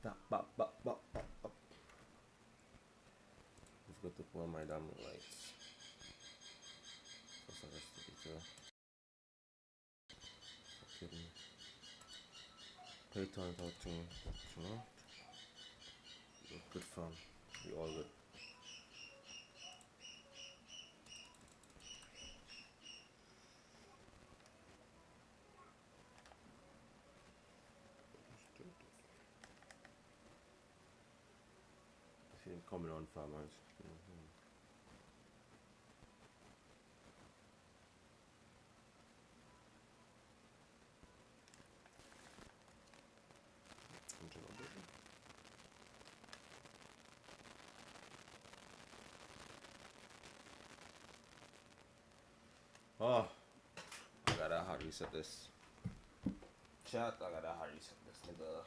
Just got to put on my damn lights. That's the picture. Okay. Pay turns out to, you know, good fun. We all good. See him coming on, farmers. Oh, I gotta hard reset this. Chat, I gotta hard reset this nigga.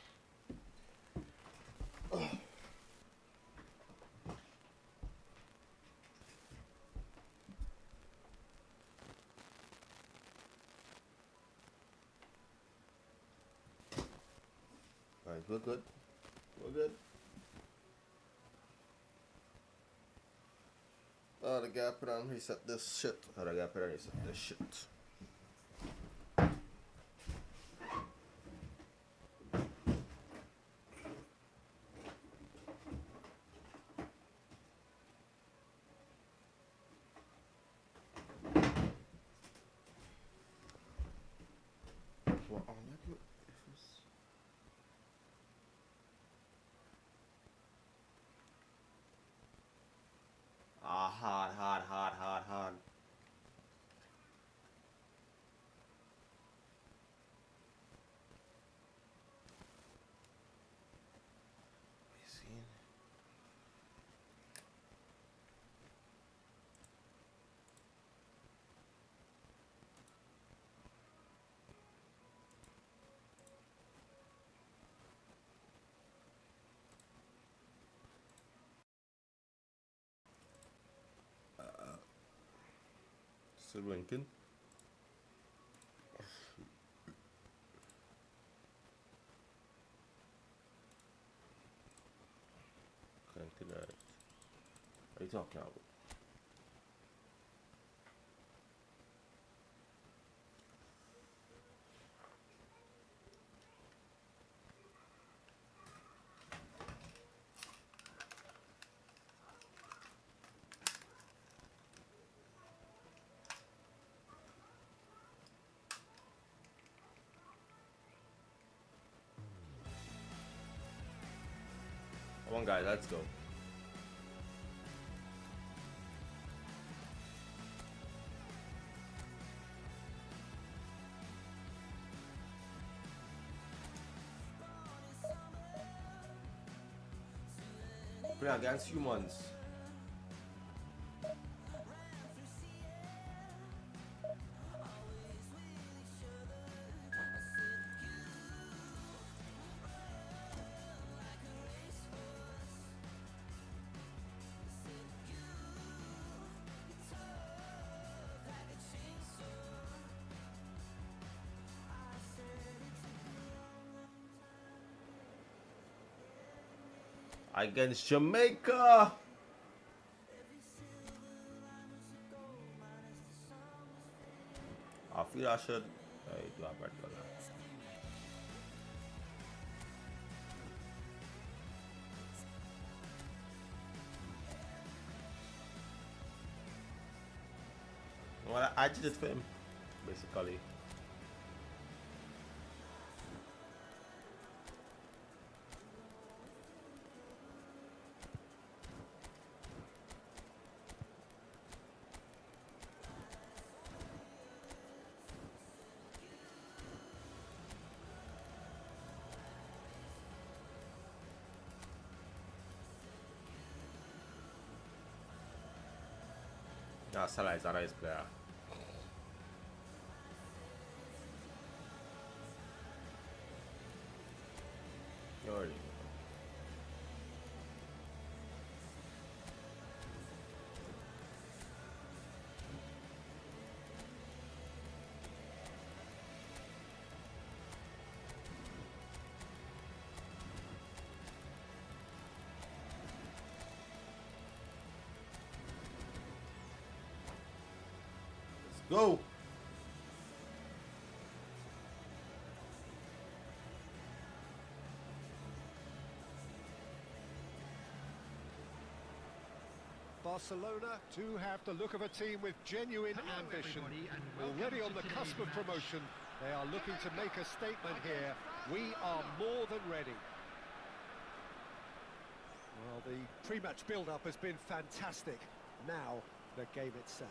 Alright, we're good. We're good. Oh, the gap it on reset this shit. Oh, the gap it on reset this shit. What on that? Ah, hard. What you seeing? Still winking. Can't do that. What are you talking about? Come on, guys, let's go. Play against humans. Against Jamaica. I feel I should. Do a better than that. Well, I did it for him, basically. Salah is a nice player. You already know. Go! Barcelona do have the look of a team with genuine ambition. Already on the cusp of promotion, they are looking to make a statement here. We are more than ready. Well, the pre-match build-up has been fantastic. Now, the game itself.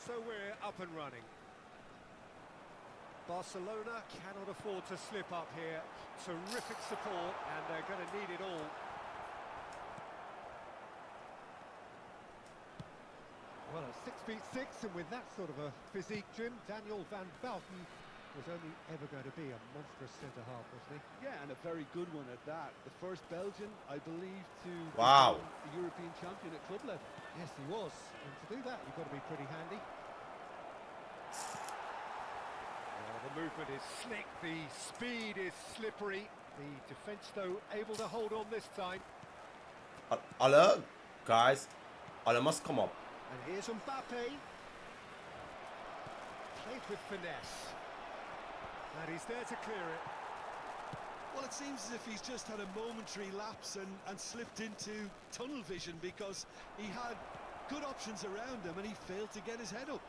So we're up and running. Barcelona cannot afford to slip up here. Terrific support, and they're going to need it all. Well, at 6'6", and with that sort of a physique, Jim, Daniel van Bouten was only ever going to be a monstrous centre-half, wasn't he? Yeah, and a very good one at that. The first Belgian, I believe, to Wow. become a European champion at club level. Yes, he was. And to do that, you've got to be pretty handy. The movement is slick, the speed is slippery. The defence, though, able to hold on this time. Alle, guys, alle must come up. And here's Mbappe. Played with finesse. And he's there to clear it. Well, it seems as if he's just had a momentary lapse and slipped into tunnel vision because he had good options around him and he failed to get his head up.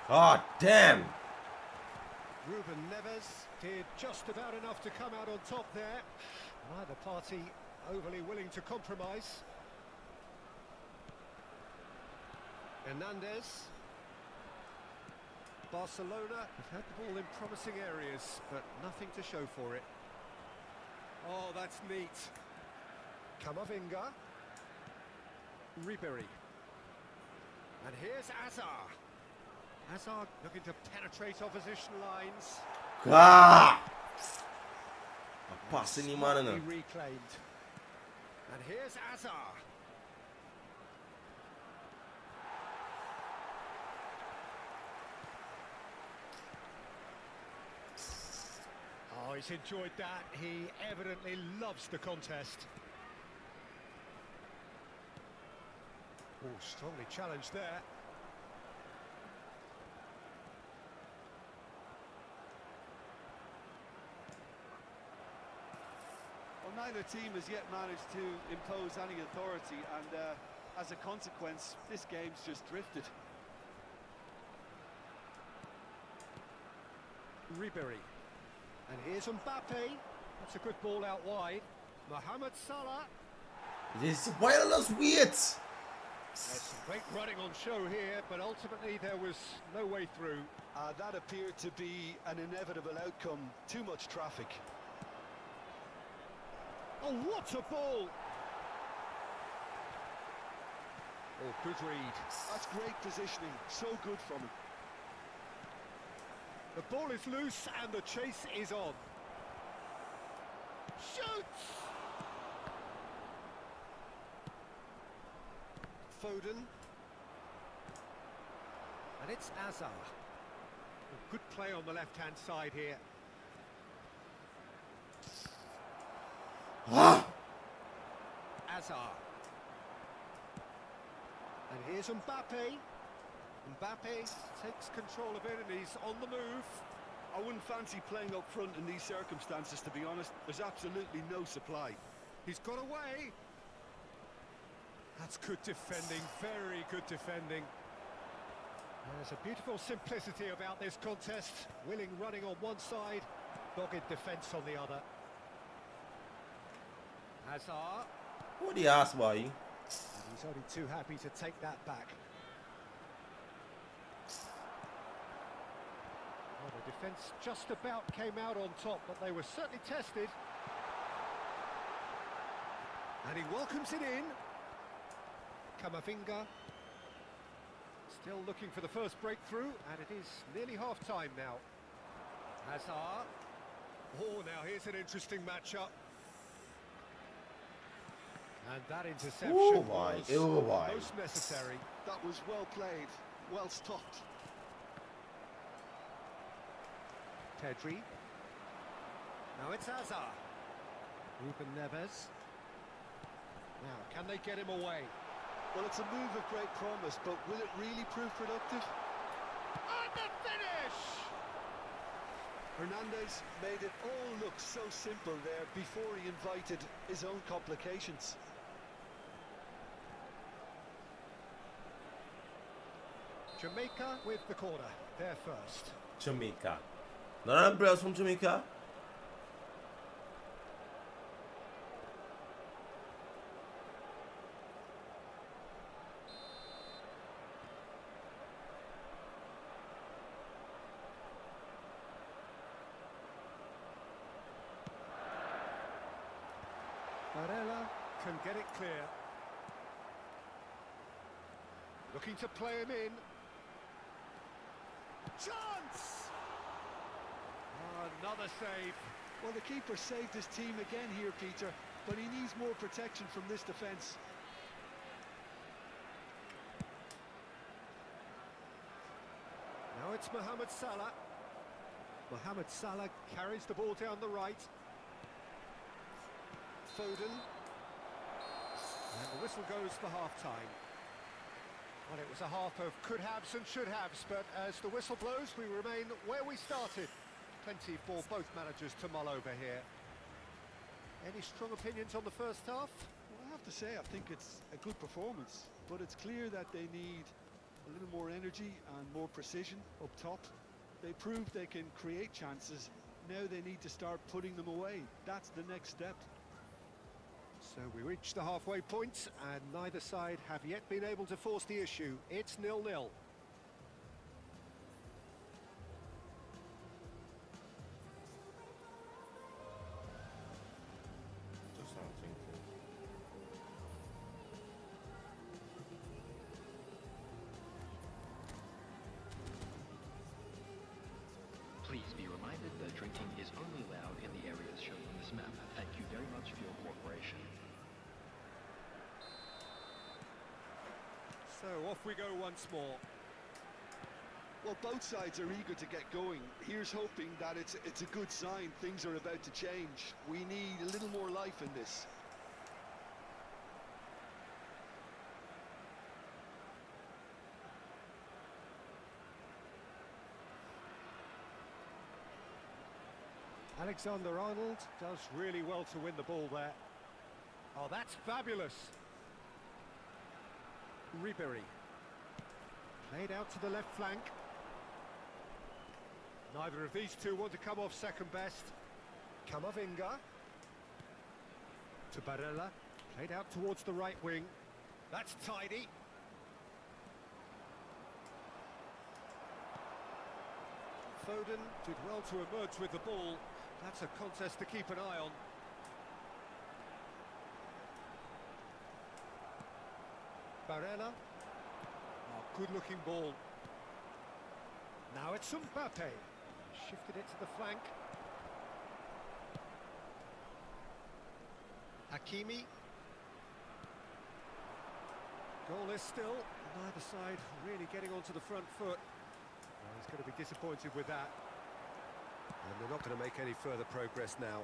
God damn! Ruben Neves did just about enough to come out on top there. Neither party overly willing to compromise. Hernandez. Barcelona have had the ball in promising areas, but nothing to show for it. Oh, that's neat. Camavinga. Ribery. And here's Hazard. Hazard looking to penetrate opposition lines. Ah! Passing him on. Reclaimed. And here's Hazard. Oh, he's enjoyed that. He evidently loves the contest. Oh, strongly challenged there. Well, neither team has yet managed to impose any authority, and as a consequence, this game's just drifted. Ribery. And here's Mbappe. That's a good ball out wide. Mohamed Salah. This is wireless weird. There's some great running on show here, but ultimately there was no way through. That appeared to be an inevitable outcome. Too much traffic. Oh, what a ball! Oh, good read. That's great positioning. So good from him. The ball is loose and the chase is on. Shoots! Foden. And it's Hazard. A good play on the left-hand side here. Hazard. And here's Mbappe. Mbappe takes control of it and he's on the move. I wouldn't fancy playing up front in these circumstances, to be honest. There's absolutely no supply. He's got away. That's good defending, very good defending. There's a beautiful simplicity about this contest. Willing running on one side, dogged defence on the other. Hazard. What the ass boy? And he's only too happy to take that back. Well, the defence just about came out on top, but they were certainly tested. And he welcomes it in. Camavinga. Still looking for the first breakthrough, and it is nearly half-time now. Hazard. Oh, now here's an interesting matchup. And that interception was most necessary. That was well played, well stopped. Pedri. Now it's Hazard. Ruben Neves. Now, can they get him away? Well, it's a move of great promise, but will it really prove productive? And the finish! Hernandez made it all look so simple there before he invited his own complications. Jamaica with the corner. They're first. Jamaica. None of the players from Jamaica? Varela can get it clear. Looking to play him in. Chance! Oh, another save. Well, the keeper saved his team again here, Peter, but he needs more protection from this defence. Now it's Mohamed Salah. Mohamed Salah carries the ball down the right. Foden. And the whistle goes for half-time. Well, it was a half of could-haves and should-haves, but as the whistle blows, we remain where we started. Plenty for both managers to mull over here. Any strong opinions on the first half? Well, I have to say, I think it's a good performance, but it's clear that they need a little more energy and more precision up top. They proved they can create chances. Now they need to start putting them away. That's the next step. So we reach the halfway point, and neither side have yet been able to force the issue. It's 0-0. Just what I'm thinking. Please be reminded that drinking is only allowed in the areas shown on this map. Thank you very much for your cooperation. So off we go once more. Well, both sides are eager to get going. Here's hoping that it's a good sign. Things are about to change. We need a little more life in this. Alexander-Arnold does really well to win the ball there. Oh, that's fabulous. Ribery. Played out to the left flank. Neither of these two want to come off second best. Camavinga. To Barella. Played out towards the right wing. That's tidy. Foden did well to emerge with the ball. That's a contest to keep an eye on. Barella. Oh, good-looking ball. Now it's Mbappe. Shifted it to the flank. Hakimi. Goal is still. Neither side really getting onto the front foot. Well, he's going to be disappointed with that. And they're not going to make any further progress now.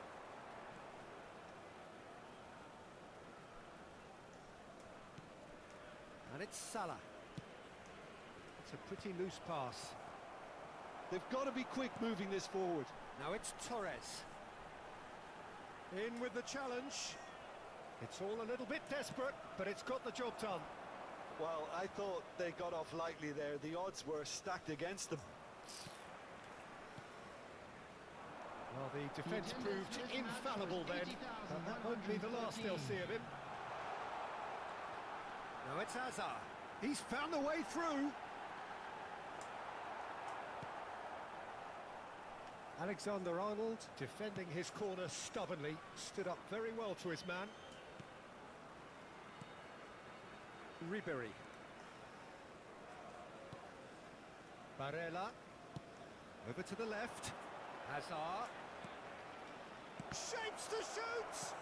And it's Salah. It's a pretty loose pass. They've got to be quick moving this forward. Now it's Torres. In with the challenge. It's all a little bit desperate, but it's got the job done. Well, I thought they got off lightly there. The odds were stacked against them. Well, the defence proved infallible then, but that won't be the last they'll see of him. Now it's Hazard. He's found the way through. Alexander-Arnold, defending his corner stubbornly, stood up very well to his man. Ribery. Barella. Over to the left. Hazard. Shapes to shoot!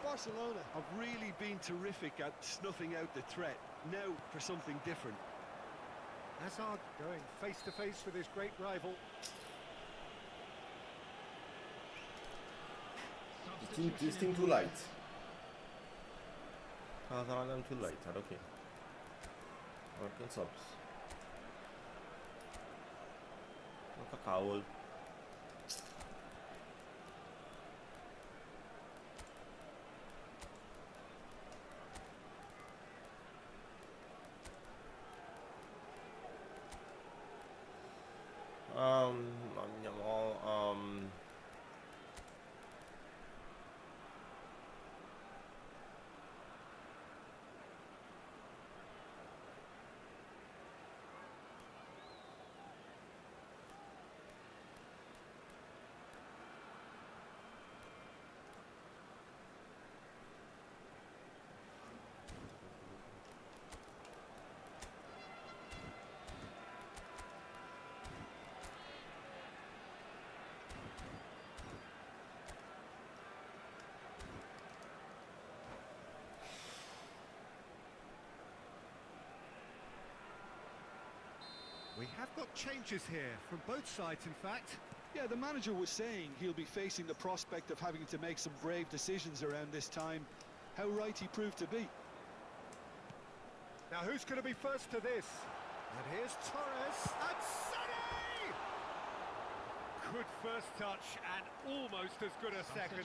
Barcelona have really been terrific at snuffing out the threat. Now for something different. Hazard going face-to-face with his great rival. This thing too light. I'm too light. Okay. Working subs. Kakao. We have got changes here, from both sides in fact. Yeah, the manager was saying he'll be facing the prospect of having to make some brave decisions around this time. How right he proved to be. Now who's going to be first to this? And here's Torres, and City! Good first touch, and almost as good a second.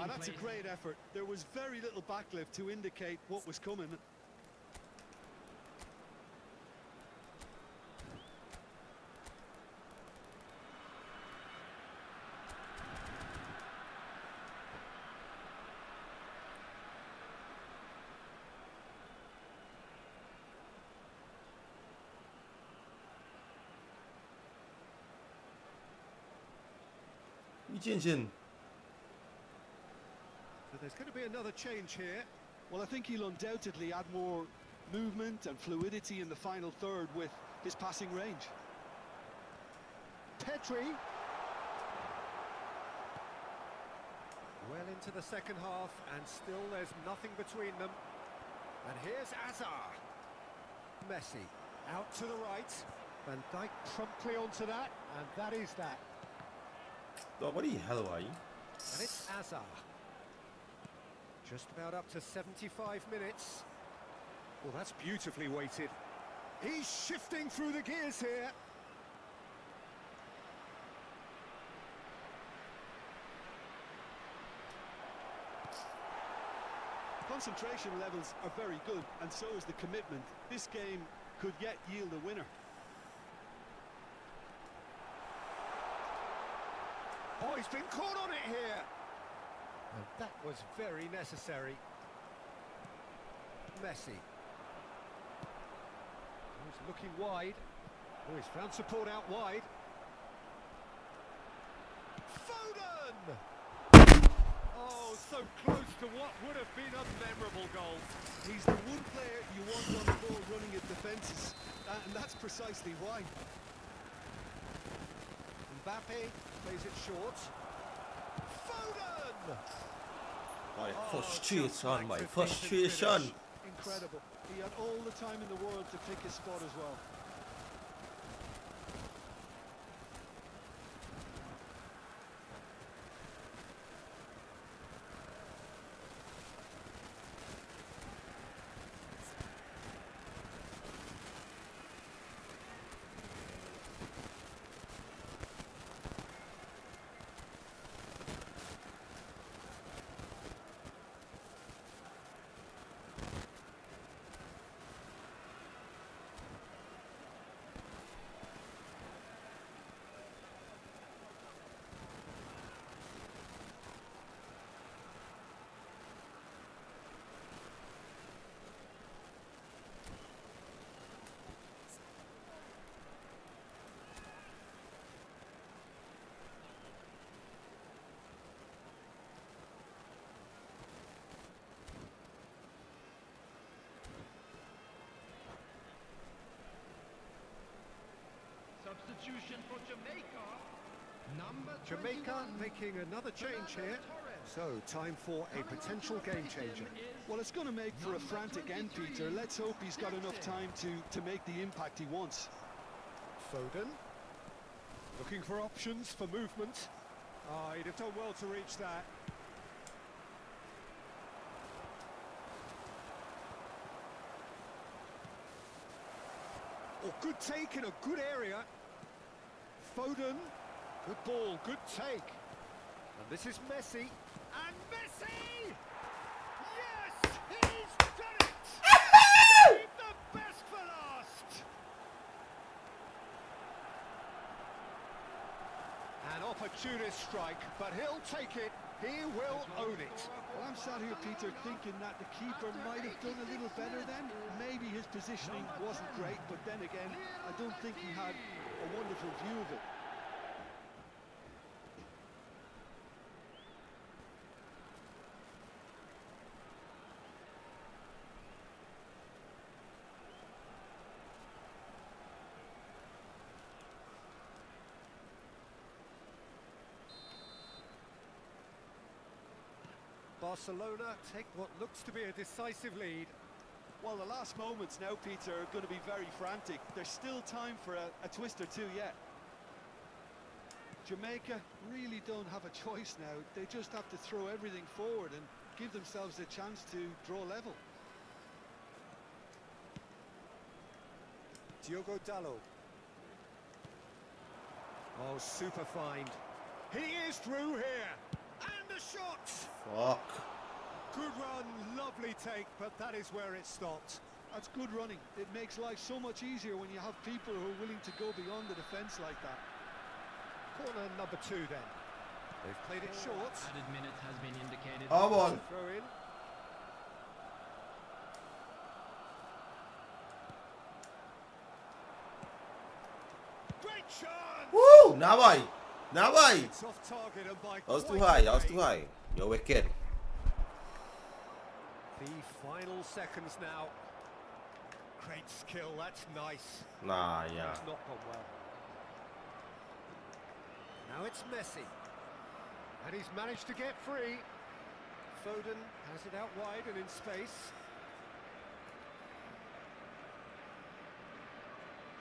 That's a great effort. There was very little backlift to indicate what was coming. So there's going to be another change here. Well, I think he'll undoubtedly add more movement and fluidity in the final third with his passing range. Pedri. Well into the second half, and still there's nothing between them. And here's Azar. Messi out to the right. Van Dijk promptly onto that, and that is that. What the hell are you? And it's Azar. Just about up to 75 minutes. Well, that's beautifully weighted. He's shifting through the gears here. Concentration levels are very good, and so is the commitment. This game could yet yield a winner. Oh, he's been caught on it here. And that was very necessary. Messi. Oh, he's looking wide. Oh, he's found support out wide. Foden! Oh, so close to what would have been a memorable goal. He's the one player you want on the ball running at defences, and that's precisely why. Mbappe plays it short. Foden! My Oh, frustration, just my magnificent frustration. finish. Incredible. He had all the time in the world to pick his spot as well. Substitution for Jamaica. Jamaica making another change here. So, time for a potential game changer. Well, it's going to make for a frantic end, Peter. Let's hope he's got enough time to make the impact he wants. Foden. Looking for options for movement. Ah, he'd have done well to reach that. Oh, good take in a good area. Foden, good ball, good take. And this is Messi. And Messi! Yes, he's done it! Save the best for last! An opportunist strike, but he'll take it. He will own it. Well, I'm sat here, Peter, thinking that the keeper might have done a little better then. Maybe his positioning wasn't great, but then again, I don't think he had a wonderful view of it. Barcelona take what looks to be a decisive lead. Well, the last moments now, Peter, are going to be very frantic. There's still time for a twist or two yet. Jamaica really don't have a choice now. They just have to throw everything forward and give themselves a chance to draw level. Diogo Dalot. Oh, super find. He is through here. And the shot! Fuck. Good run, lovely take, but that is where it stopped. That's good running. It makes life so much easier when you have people who are willing to go beyond the defence like that. Corner number 2 then. They've played it short. Added minute has been indicated. Come on. Throw in. Great chance! Woo! Nawaj! Nawaj! It's off target and by That was too quite high. a That was way. too high. You're wicked. The final seconds now. Great skill, that's nice. Nah, yeah. It's not gone well. Now it's Messi. And he's managed to get free. Foden has it out wide and in space.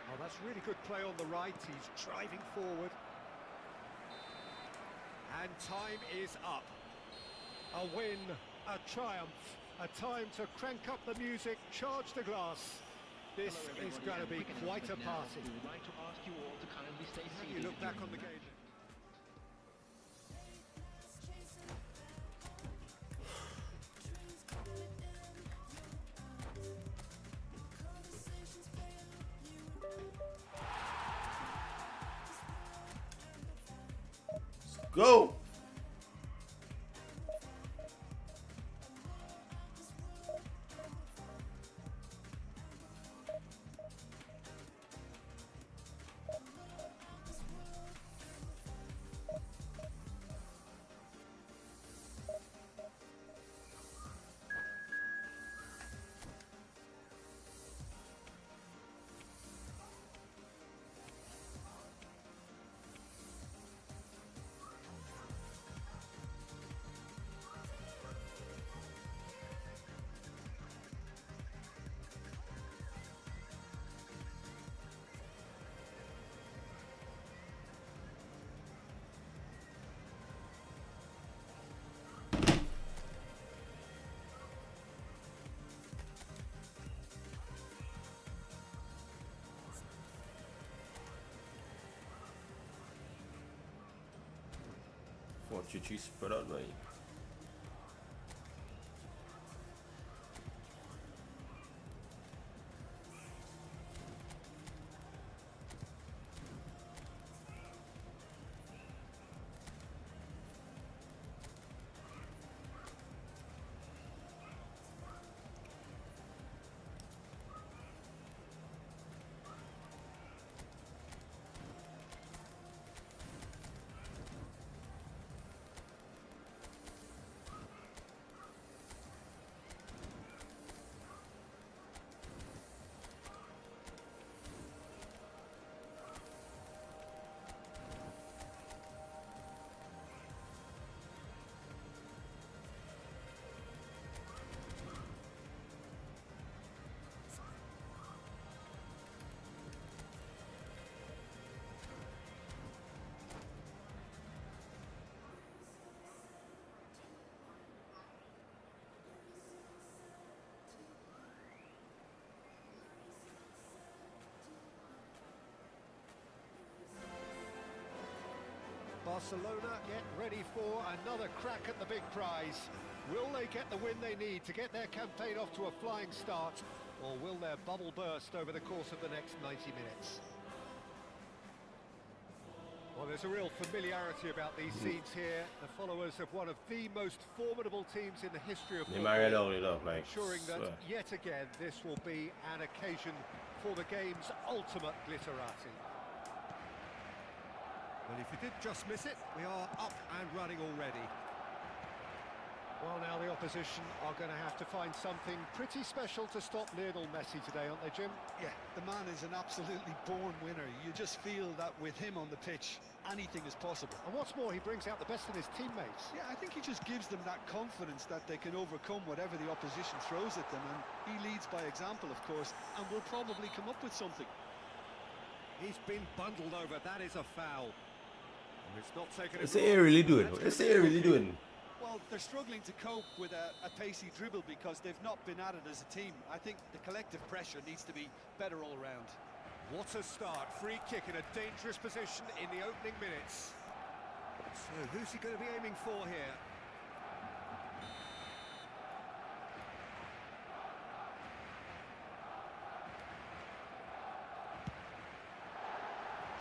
Oh, that's really good play on the right. He's driving forward. And time is up. A win, a triumph, a time to crank up the music, charge the glass. This is going to be quite a party. We would like to ask you all to kindly stay How do seated. you look back on the game? Go! What did you spread out, mate? Barcelona get ready for another crack at the big prize. Will they get the win they need to get their campaign off to a flying start, or will their bubble burst over the course of the next 90 minutes? Well, there's a real familiarity about these scenes here. The followers of one of the most formidable teams in the history of football, ensuring that yet again this will be an occasion for the game's ultimate glitterati. Well, if you did just miss it, we are up and running already. Well, now the opposition are going to have to find something pretty special to stop Lionel Messi today, aren't they, Jim? Yeah, the man is an absolutely born winner. You just feel that with him on the pitch, anything is possible. And what's more, he brings out the best in his teammates. Yeah, I think he just gives them that confidence that they can overcome whatever the opposition throws at them, and he leads by example, of course, and will probably come up with something. He's been bundled over. That is a foul. And it's not taken. What's he really doing? What's he really doing? Well, they're struggling to cope with a pacey dribble because they've not been at it as a team. I think the collective pressure needs to be better all around. What a start. Free kick in a dangerous position in the opening minutes. So who's he going to be aiming for here?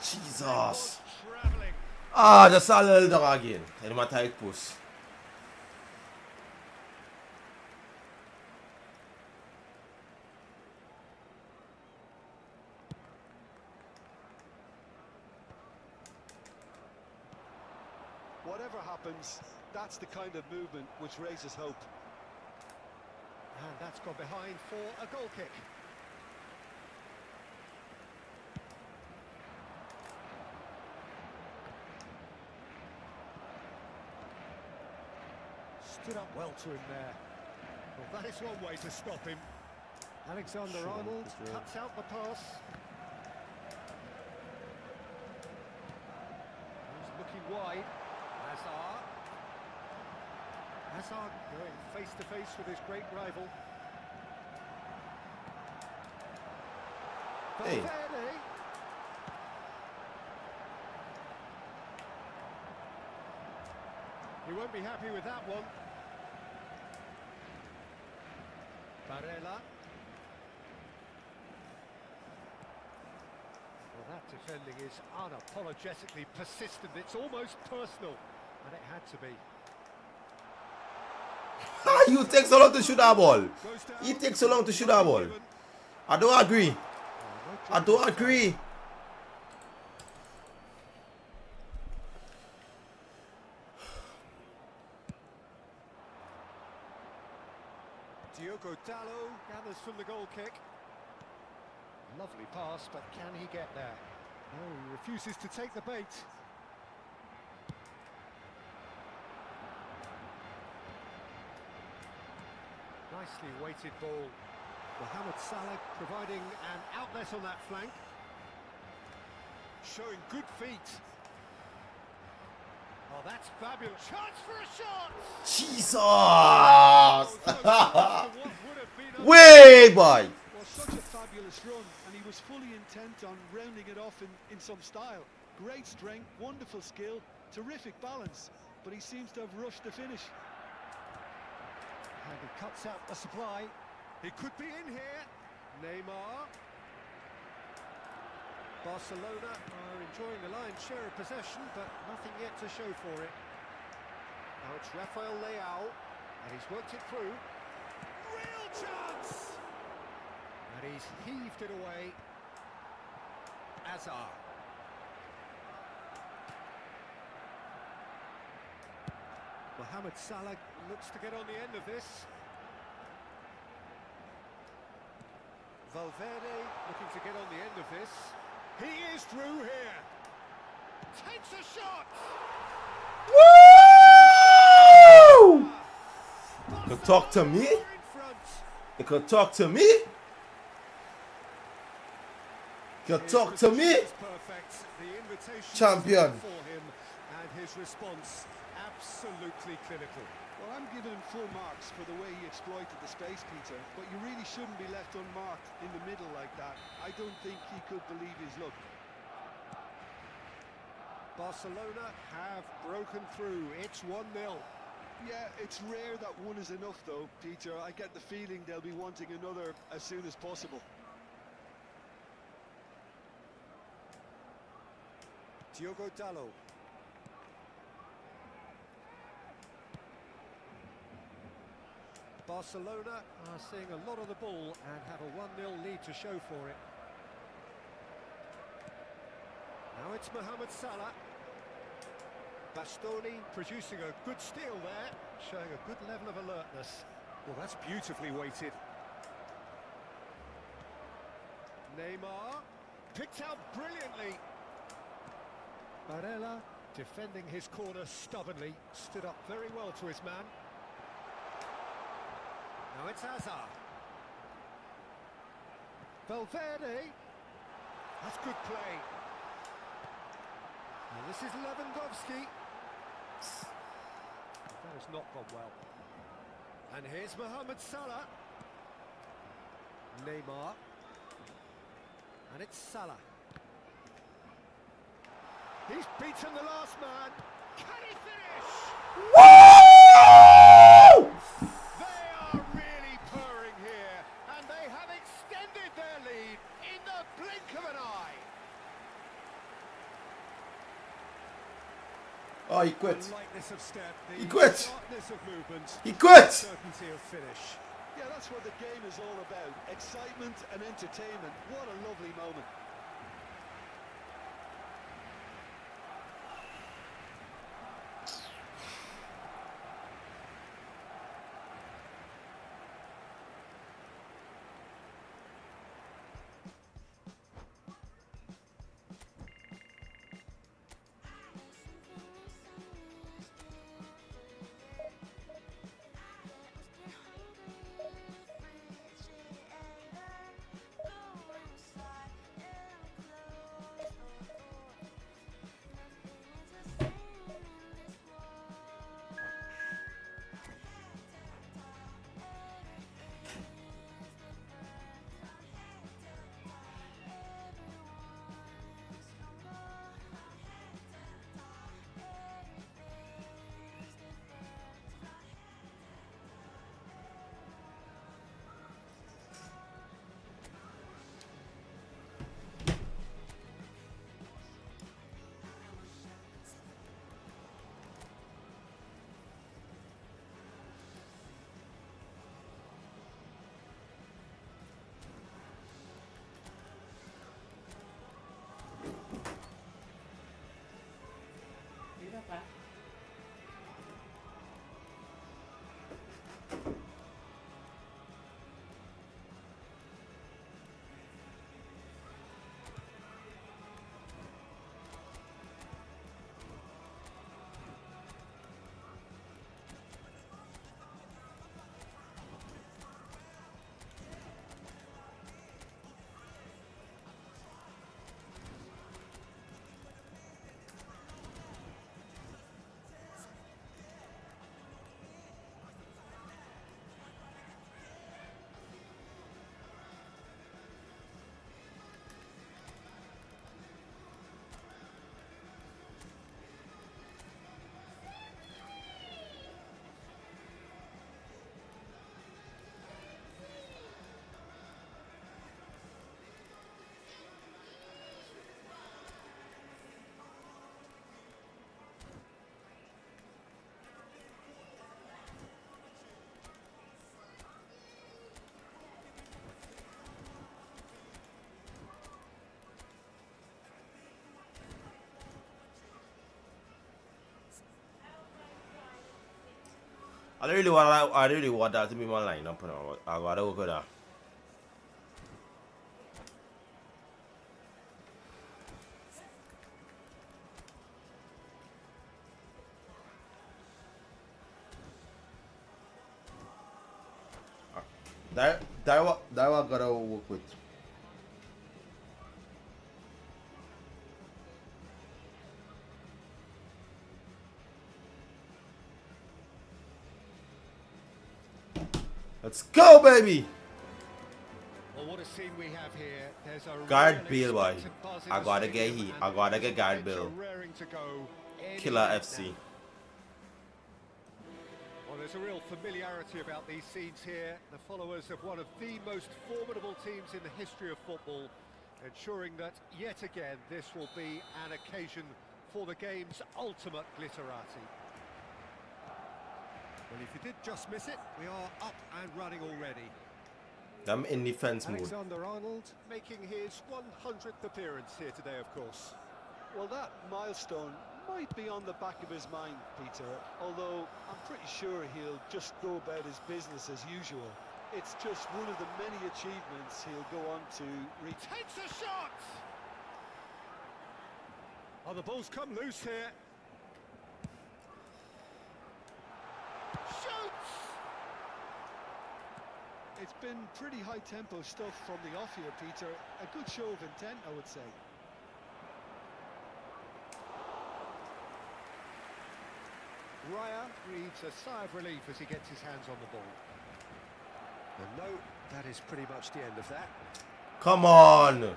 Jesus. Travelling. Ah, that's a little dog again. And my tight push. Whatever happens, that's the kind of movement which raises hope. And that's gone behind for a goal kick. Stood up well to him there. Well, that is one way to stop him. Alexander-Arnold cuts out the pass. He's looking wide. Hazard going face to face with his great rival. Hey. Valverde. He won't be happy with that one. Barella. Well, that defending is unapologetically persistent. It's almost personal, and it had to be. You take so long to shoot that ball. He takes so long to shoot that ball. I don't agree. I don't agree. Diogo Dallo gathers from the goal kick. Lovely pass, but can he get there? No, he refuses to take the bait. Nicely weighted ball. Mohamed Salah providing an outlet on that flank. Showing good feet. Oh, that's fabulous. Chance for a shot! Jesus! Way, boy! Well, such a fabulous run, and he was fully intent on rounding it off in some style. Great strength, wonderful skill, terrific balance, but he seems to have rushed the finish. And he cuts out the supply. He could be in here. Neymar. Barcelona are enjoying the lion's share of possession, but nothing yet to show for it. Now it's Rafael Leao, and he's worked it through. Real chance! And he's heaved it away. Hazard. Mohamed Salah looks to get on the end of this. Valverde looking to get on the end of this. He is through here. Takes a shot. Woo! You can talk to me? You can talk to me? You can talk to me? Champion. For him and his response absolutely clinical. Well, I'm giving him full marks for the way he exploited the space, Peter, but you really shouldn't be left unmarked in the middle like that. I don't think he could believe his luck. Barcelona have broken through. It's 1-0. Yeah, it's rare that one is enough though, Peter. I get the feeling they'll be wanting another as soon as possible. Diogo Dalot. Barcelona are seeing a lot of the ball and have a 1-0 lead to show for it. Now it's Mohamed Salah. Bastoni producing a good steal there, showing a good level of alertness. Well, that's beautifully weighted. Neymar, picked out brilliantly. Barella, defending his corner stubbornly, stood up very well to his man. Now it's Hazard. Valverde. That's good play. And this is Lewandowski. That has not gone well. And here's Mohamed Salah. Neymar. And it's Salah. He's beaten the last man. Can he finish? Woo! They are really purring here, and they have extended their lead in the blink of an eye. Oh, he quit. The lightness of step, the He quit. sharpness of movement, He quit. certainty of finish. Yeah, that's what the game is all about. Excitement and entertainment. What a lovely moment. I really want that to be my lineup now. I gotta work with that. That what I gotta work with. Let's go, baby! Well, what a scene we have here. There's a Guard real Bale, boy. expectant buzz in I the gotta get stadium, he. and I gotta the get Guard fans are Bale. raring to go any Killer minute FC. now. Well, there's a real familiarity about these scenes here. The followers of one of the most formidable teams in the history of football, ensuring that yet again this will be an occasion for the game's ultimate glitterati. Well, if you did just miss it, we are up and running already. I'm in defense mode. Alexander-Arnold making his 100th appearance here today, of course. Well, that milestone might be on the back of his mind, Peter, although I'm pretty sure he'll just go about his business as usual. It's just one of the many achievements he'll go on to reach. Takes a shot! Oh, the ball's come loose here. Shoots! It's been pretty high-tempo stuff from the off here, Peter. A good show of intent, I would say. Raya breathes a sigh of relief as he gets his hands on the ball. And no, that is pretty much the end of that. Come on.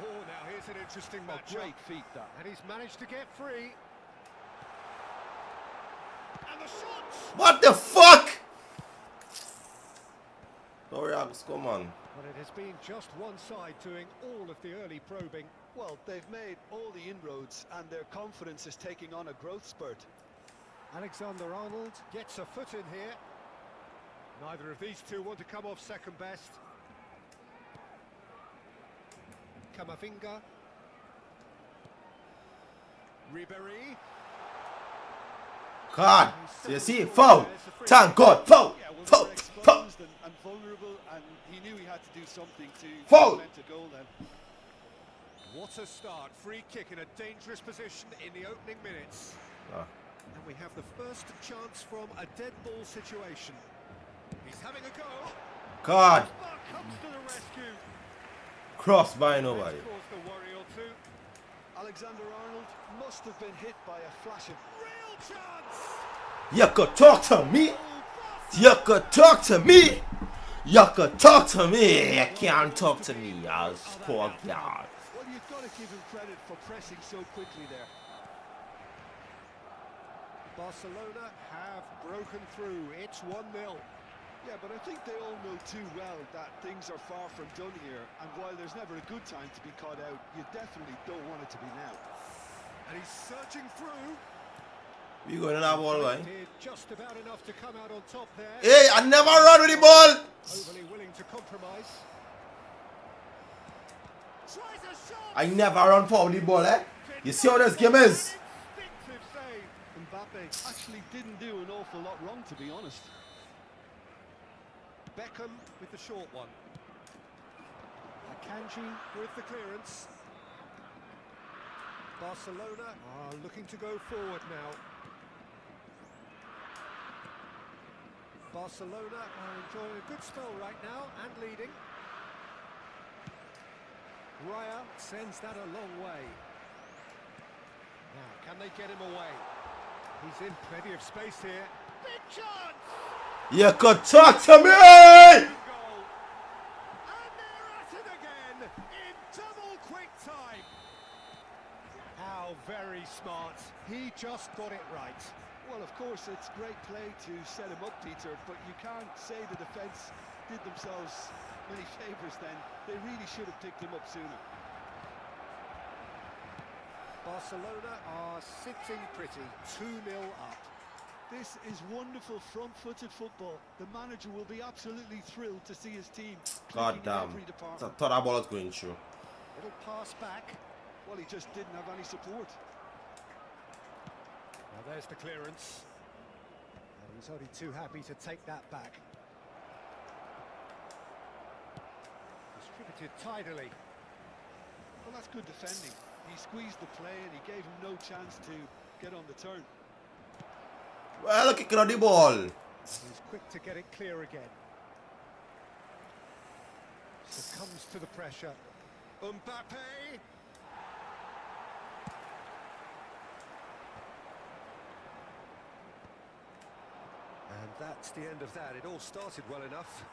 Oh, now here's an interesting match. Great feat, that. And he's managed to get free. And the shot! What the fuck? Sorry, come on. But it has been just one side doing all of the early probing. Well, they've made all the inroads and their confidence is taking on a growth spurt. Alexander-Arnold gets a foot in here. Neither of these two want to come off second best. Camavinga. Ribéry. God, you see, foul. Thank God, foul, Yeah, well, foul, they were foul. exposed and vulnerable, and he knew he had to do something to Foul. prevent a goal then. What a start. Free kick in a dangerous position in the opening minutes. Ah. And we have the first chance from a dead ball situation. He's having a go. God, But comes to the rescue. cross by nobody. That's caused a worry or two. Alexander-Arnold must have been hit by a flash of... Real chance. You could talk to me. You could talk to me. You could talk to me. You can't talk to me, you poor girl. Well, you've got to give him credit for pressing so quickly there. Barcelona have broken through. It's 1-0. Yeah, but I think they all know too well that things are far from done here, and while there's never a good time to be caught out, you definitely don't want it to be now. And he's searching through. We going in that ball, right? Did just about enough to come out on top there. Hey, I never run with the ball. Overly willing to compromise. Tries a shot. I never run for the ball, eh? You see how this game is? Instinctive save. Mbappe actually didn't do an awful lot wrong, to be honest. Beckham with the short one. Akanji with the clearance. Barcelona are looking to go forward now. Barcelona are enjoying a good spell right now and leading. Raya sends that a long way. Now, can they get him away? He's in plenty of space here. Big chance! You could talk to me. Goal. And they're at it again in double quick time. How very smart. He just got it right. Well, of course, it's great play to set him up, Peter, but you can't say the defence did themselves many favours then. They really should have picked him up sooner. Barcelona are sitting pretty, 2-0 up. This is wonderful front-footed football. The manager will be absolutely thrilled to see his team God clicking in damn. every I department. thought that ball was going through. Little pass back. Well, he just didn't have any support. Now there's the clearance. And he's only too happy to take that back. Distributed tidily. Well, that's good defending. He squeezed the play and he gave him no chance to get on the turn. Well, kicking on the ball. He's quick to get it clear again. Succumbs to the pressure. Mbappe. That's the end of that. It all started well enough.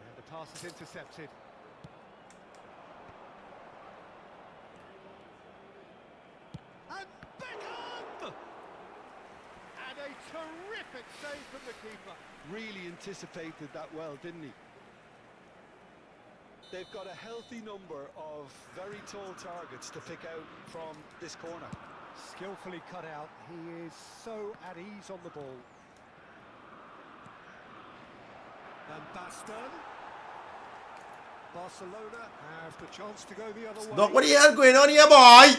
And the pass is intercepted. And Beckham! And a terrific save from the keeper. Really anticipated that well, didn't he? They've got a healthy number of very tall targets to pick out from this corner. Skillfully cut out. He is so at ease on the ball. And Baston. Barcelona have the chance to go the other way. Look, what the hell going on here, boy?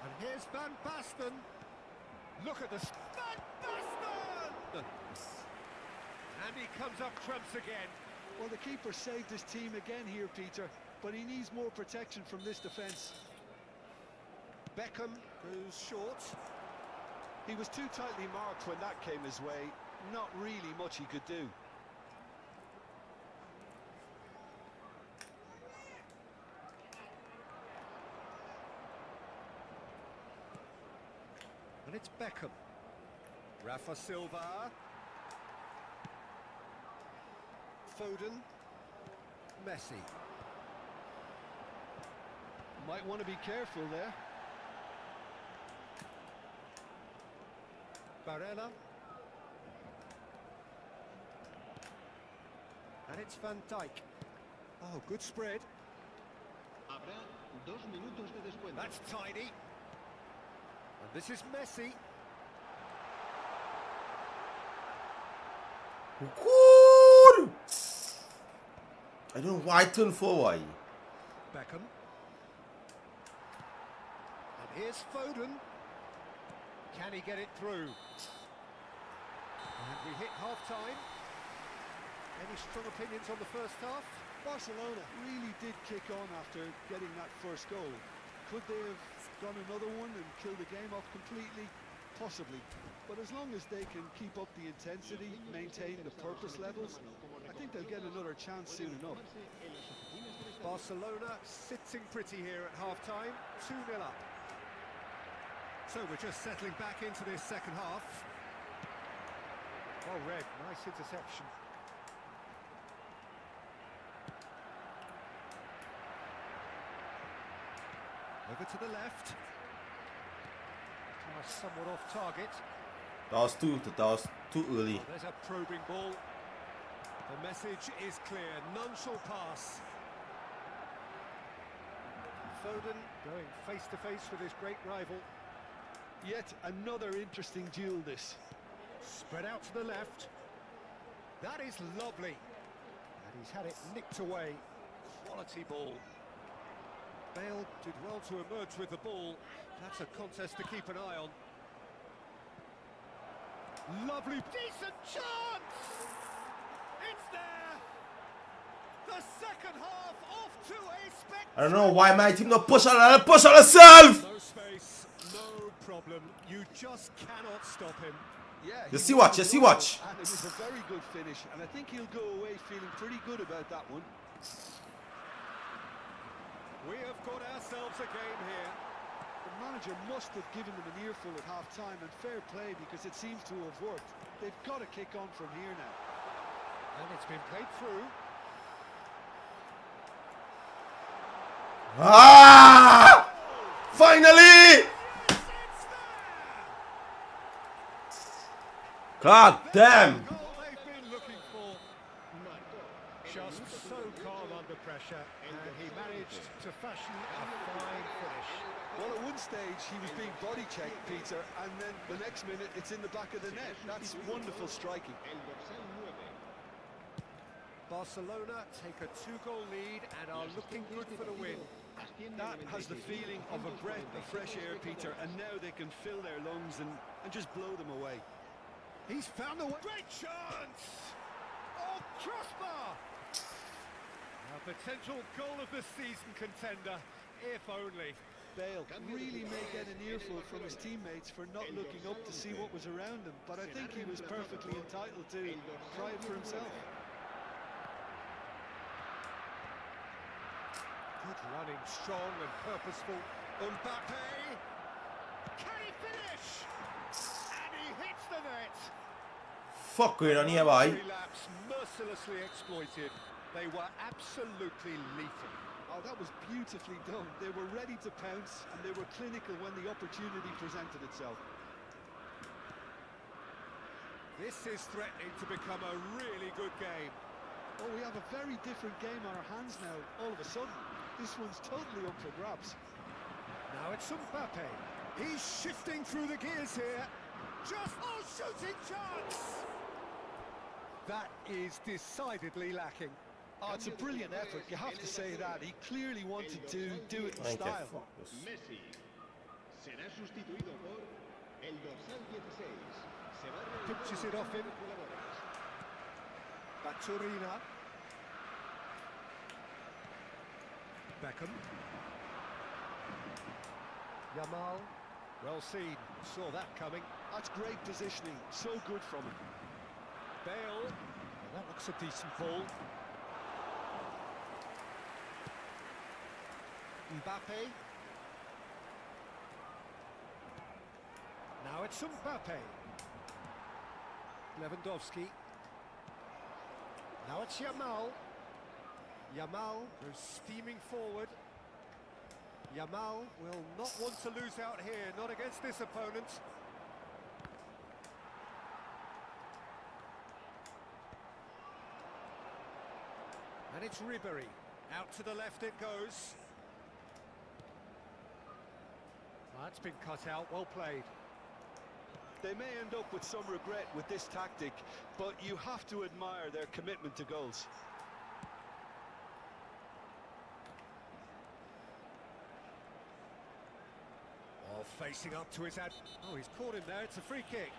And here's Van Basten. Look at this. Van Basten! And he comes up trumps again. Well, the keeper saved his team again here, Peter, but he needs more protection from this defence. Beckham goes short. He was too tightly marked when that came his way. Not really much he could do. And it's Beckham. Rafa Silva. Foden. Messi. Might want to be careful there. Barella. And it's Van Dijk. Oh, good spread. Habrá 2 minutos de descuento. That's tidy. And this is Messi. Good. I don't know why I turn forward. Beckham. And here's Foden. Can he get it through? And we hit half-time. Any strong opinions on the first half? Barcelona really did kick on after getting that first goal. Could they have done another one and killed the game off completely? Possibly. But as long as they can keep up the intensity, maintain the purpose levels, I think they'll get another chance soon enough. Barcelona sitting pretty here at half-time, 2-0 up. So we're just settling back into this second half. Well read, nice interception. Over to the left. Somewhat off target. That was too early. Oh, there's a probing ball. The message is clear. None shall pass. Foden going face to face with his great rival. Yet another interesting duel this. Spread out to the left. That is lovely. And he's had it nicked away. Quality ball. Bale did well to emerge with the ball. That's a contest to keep an eye on. Lovely, decent chance! It's there! The second half off to a spectacular... I don't know why my team not push on herself. No space, no problem. You just cannot stop him. Yeah, You see watch. And it was a very good finish, and I think he'll go away feeling pretty good about that one. We have got ourselves a game here. The manager must have given them an earful at half-time, and fair play because it seems to have worked. They've got to kick on from here now. And it's been played through. Ah! Finally! God damn! The goal they've been looking for. Just so calm under pressure, and he managed to fashion a fine finish. Well, at one stage he was being body checked, Peter, and then the next minute it's in the back of the net. That's wonderful striking. Barcelona take a 2-goal lead and are looking good for the win. That has the feeling of a breath of fresh air, Peter, and now they can fill their lungs and just blow them away. He's found a great chance! Oh, crossbar! A potential goal of the season contender, if only. Bale really may get an earful from his teammates for not looking up to see what was around him, but I think he was perfectly entitled to cry it for himself. Good running, strong and purposeful. Mbappe! Can he finish? And he hits the net! Fuck going on here, boy? Relapse mercilessly exploited. They were absolutely lethal. Oh, that was beautifully done. They were ready to pounce and they were clinical when the opportunity presented itself. This is threatening to become a really good game. Oh, we have a very different game on our hands now, all of a sudden. This one's totally up for grabs. Now it's Mbappe. He's shifting through the gears here. Just shooting chance! That is decidedly lacking. Oh, it's a brilliant effort, you have to say that. He clearly wanted to do it in Thank you. style. Fuck this. Messi será sustituido por el dorsal 16. Se va a Pitches it off him. Baturina. Beckham. Yamal. Well seen. Saw that coming. That's great positioning, so good from him. Bale. Well, that looks a decent ball. Mbappe. Now it's Mbappe. Lewandowski. Now it's Yamal. Yamal goes steaming forward. Yamal will not want to lose out here, not against this opponent. And it's Ribery. Out to the left it goes. That's been cut out, well played. They may end up with some regret with this tactic, but you have to admire their commitment to goals. Oh, facing up to his ad. Oh, he's caught him there, it's a free kick.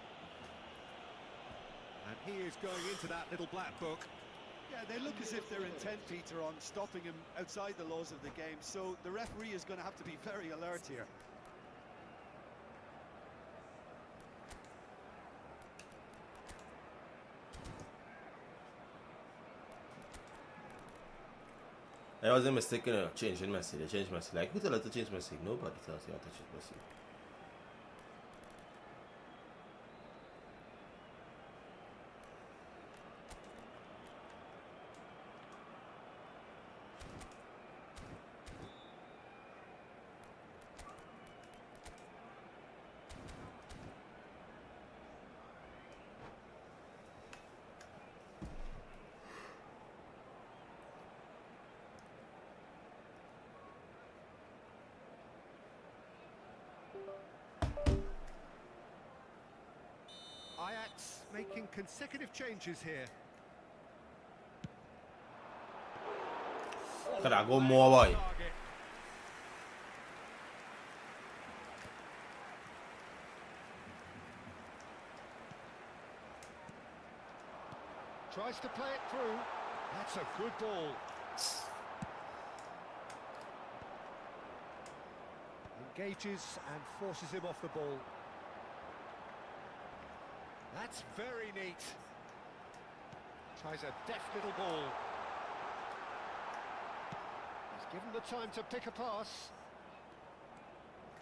And he is going into that little black book. Yeah, they look as if they're intent, Peter, on stopping him outside the laws of the game, so the referee is going to have to be very alert here. There was a mistake in changing Messi. They changed Messi. Like, who told us to change Messi? Nobody tells you how to change Messi. Ajax making consecutive changes here. Could I go more, boy? Target. Tries to play it through. That's a good ball. Engages and forces him off the ball. That's very neat. Tries a deft little ball. He's given the time to pick a pass.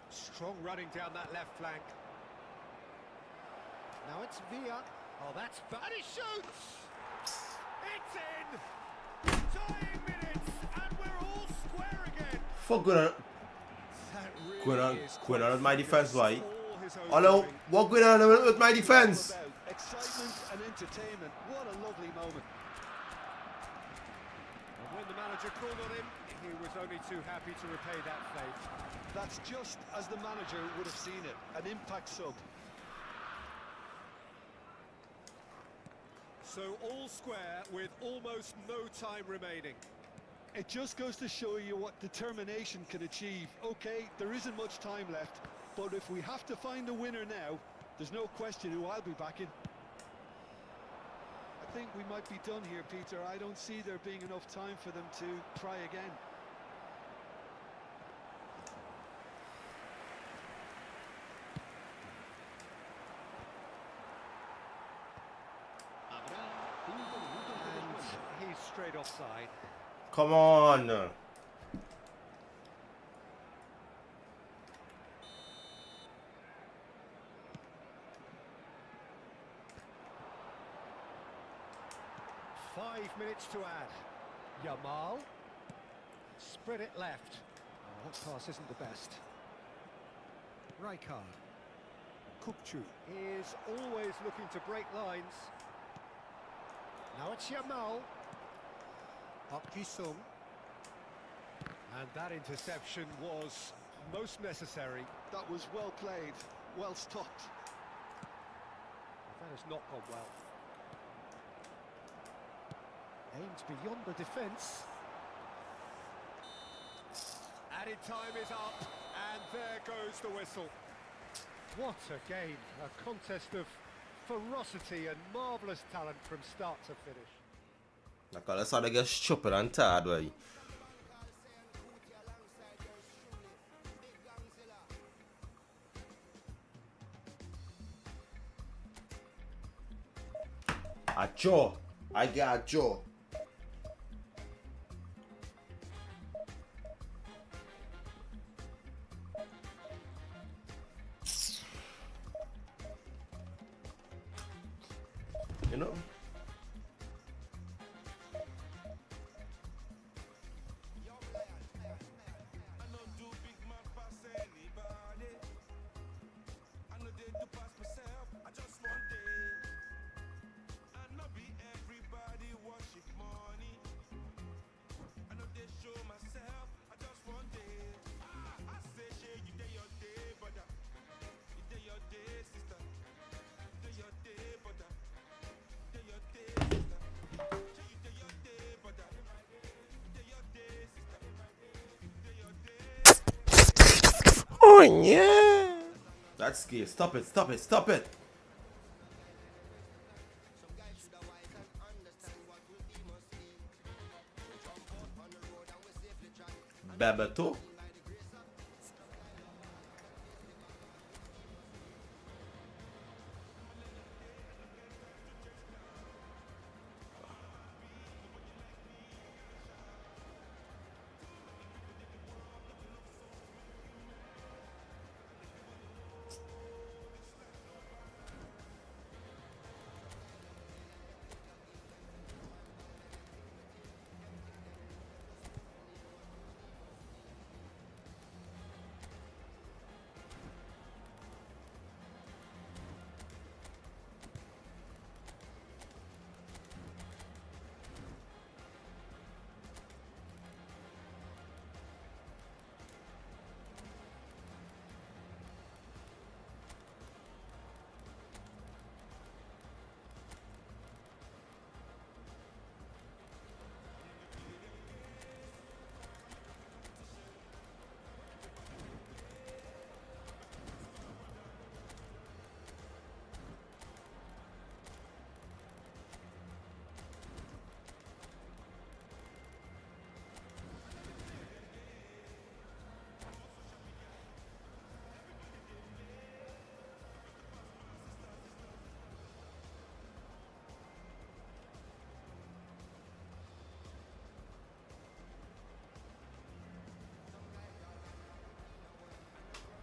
Strong running down that left flank. Now it's Villa. Oh, that's bad. He shoots! It's in! Dying minutes, and we're all square again. Fuck going on. That really is Going on with my defense, boy. all his own Hello, doing. what going on with my defense? Excitement and entertainment. What a lovely moment. And when the manager called on him, he was only too happy to repay that faith. That's just as the manager would have seen it. An impact sub. So all square with almost no time remaining. It just goes to show you what determination can achieve. Okay, there isn't much time left, but if we have to find a winner now, there's no question who I'll be backing. I think we might be done here, Peter. I don't see there being enough time for them to try again. And he's straight offside. Come on. minutes to add. Yamal. Spread it left. Oh, that pass isn't the best. Rijkaard. Kukçu is always looking to break lines. Now it's Yamal. Sung. And that interception was most necessary. That was well played, well stopped. That has not gone well. Aims beyond the defence. Added time is up, and there goes the whistle. What a game, a contest of ferocity and marvellous talent from start to finish. Like, that's how they get stupid and tired, way. A jaw. I got a jaw. You know? Oh yeah. That's scary. Stop it, stop it, stop it. Bebeto.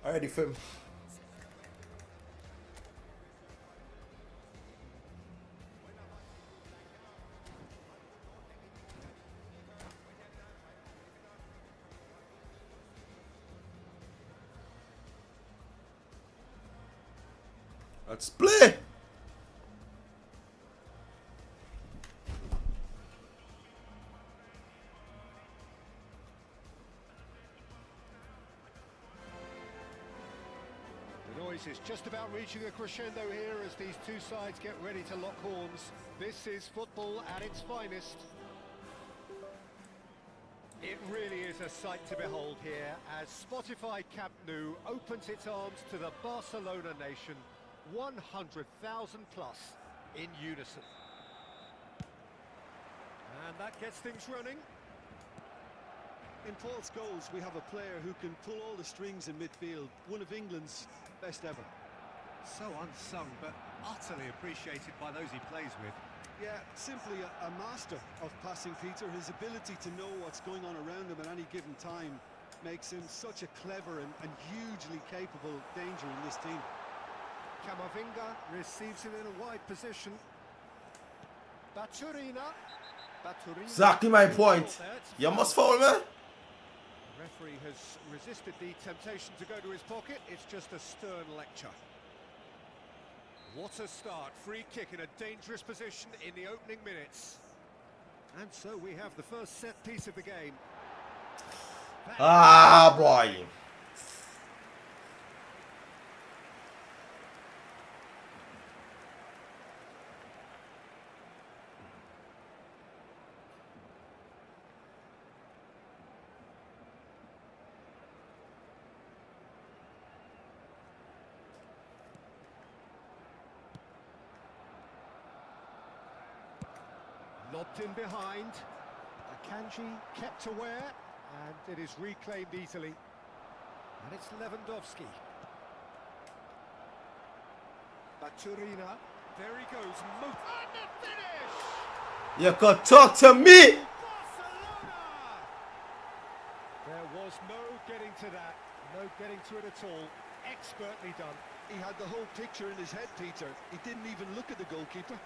Alrighty, fam. Let's play. The noise is just about reaching a crescendo here as these two sides get ready to lock horns. This is football at its finest. It really is a sight to behold here as Spotify Camp Nou opens its arms to the Barcelona nation, 100,000 plus in unison. And that gets things running. In Paul's goals, we have a player who can pull all the strings in midfield, one of England's best ever. So unsung, but utterly appreciated by those he plays with. Yeah, simply a master of passing, Peter. His ability to know what's going on around him at any given time makes him such a clever and hugely capable danger in this team. Camavinga receives it in a wide position. Baturina. Exactly my point. You must foul me. The referee has resisted the temptation to go to his pocket. It's just a stern lecture. What a start. Free kick in a dangerous position in the opening minutes. And so we have the first set piece of the game. Ah, boy. Lobbed in behind. Akanji kept aware, and it is reclaimed easily. And it's Lewandowski. Baturina. There he goes. And the finish! You could talk to me. Barcelona! There was no getting to that. No getting to it at all. Expertly done. He had the whole picture in his head, Peter. He didn't even look at the goalkeeper.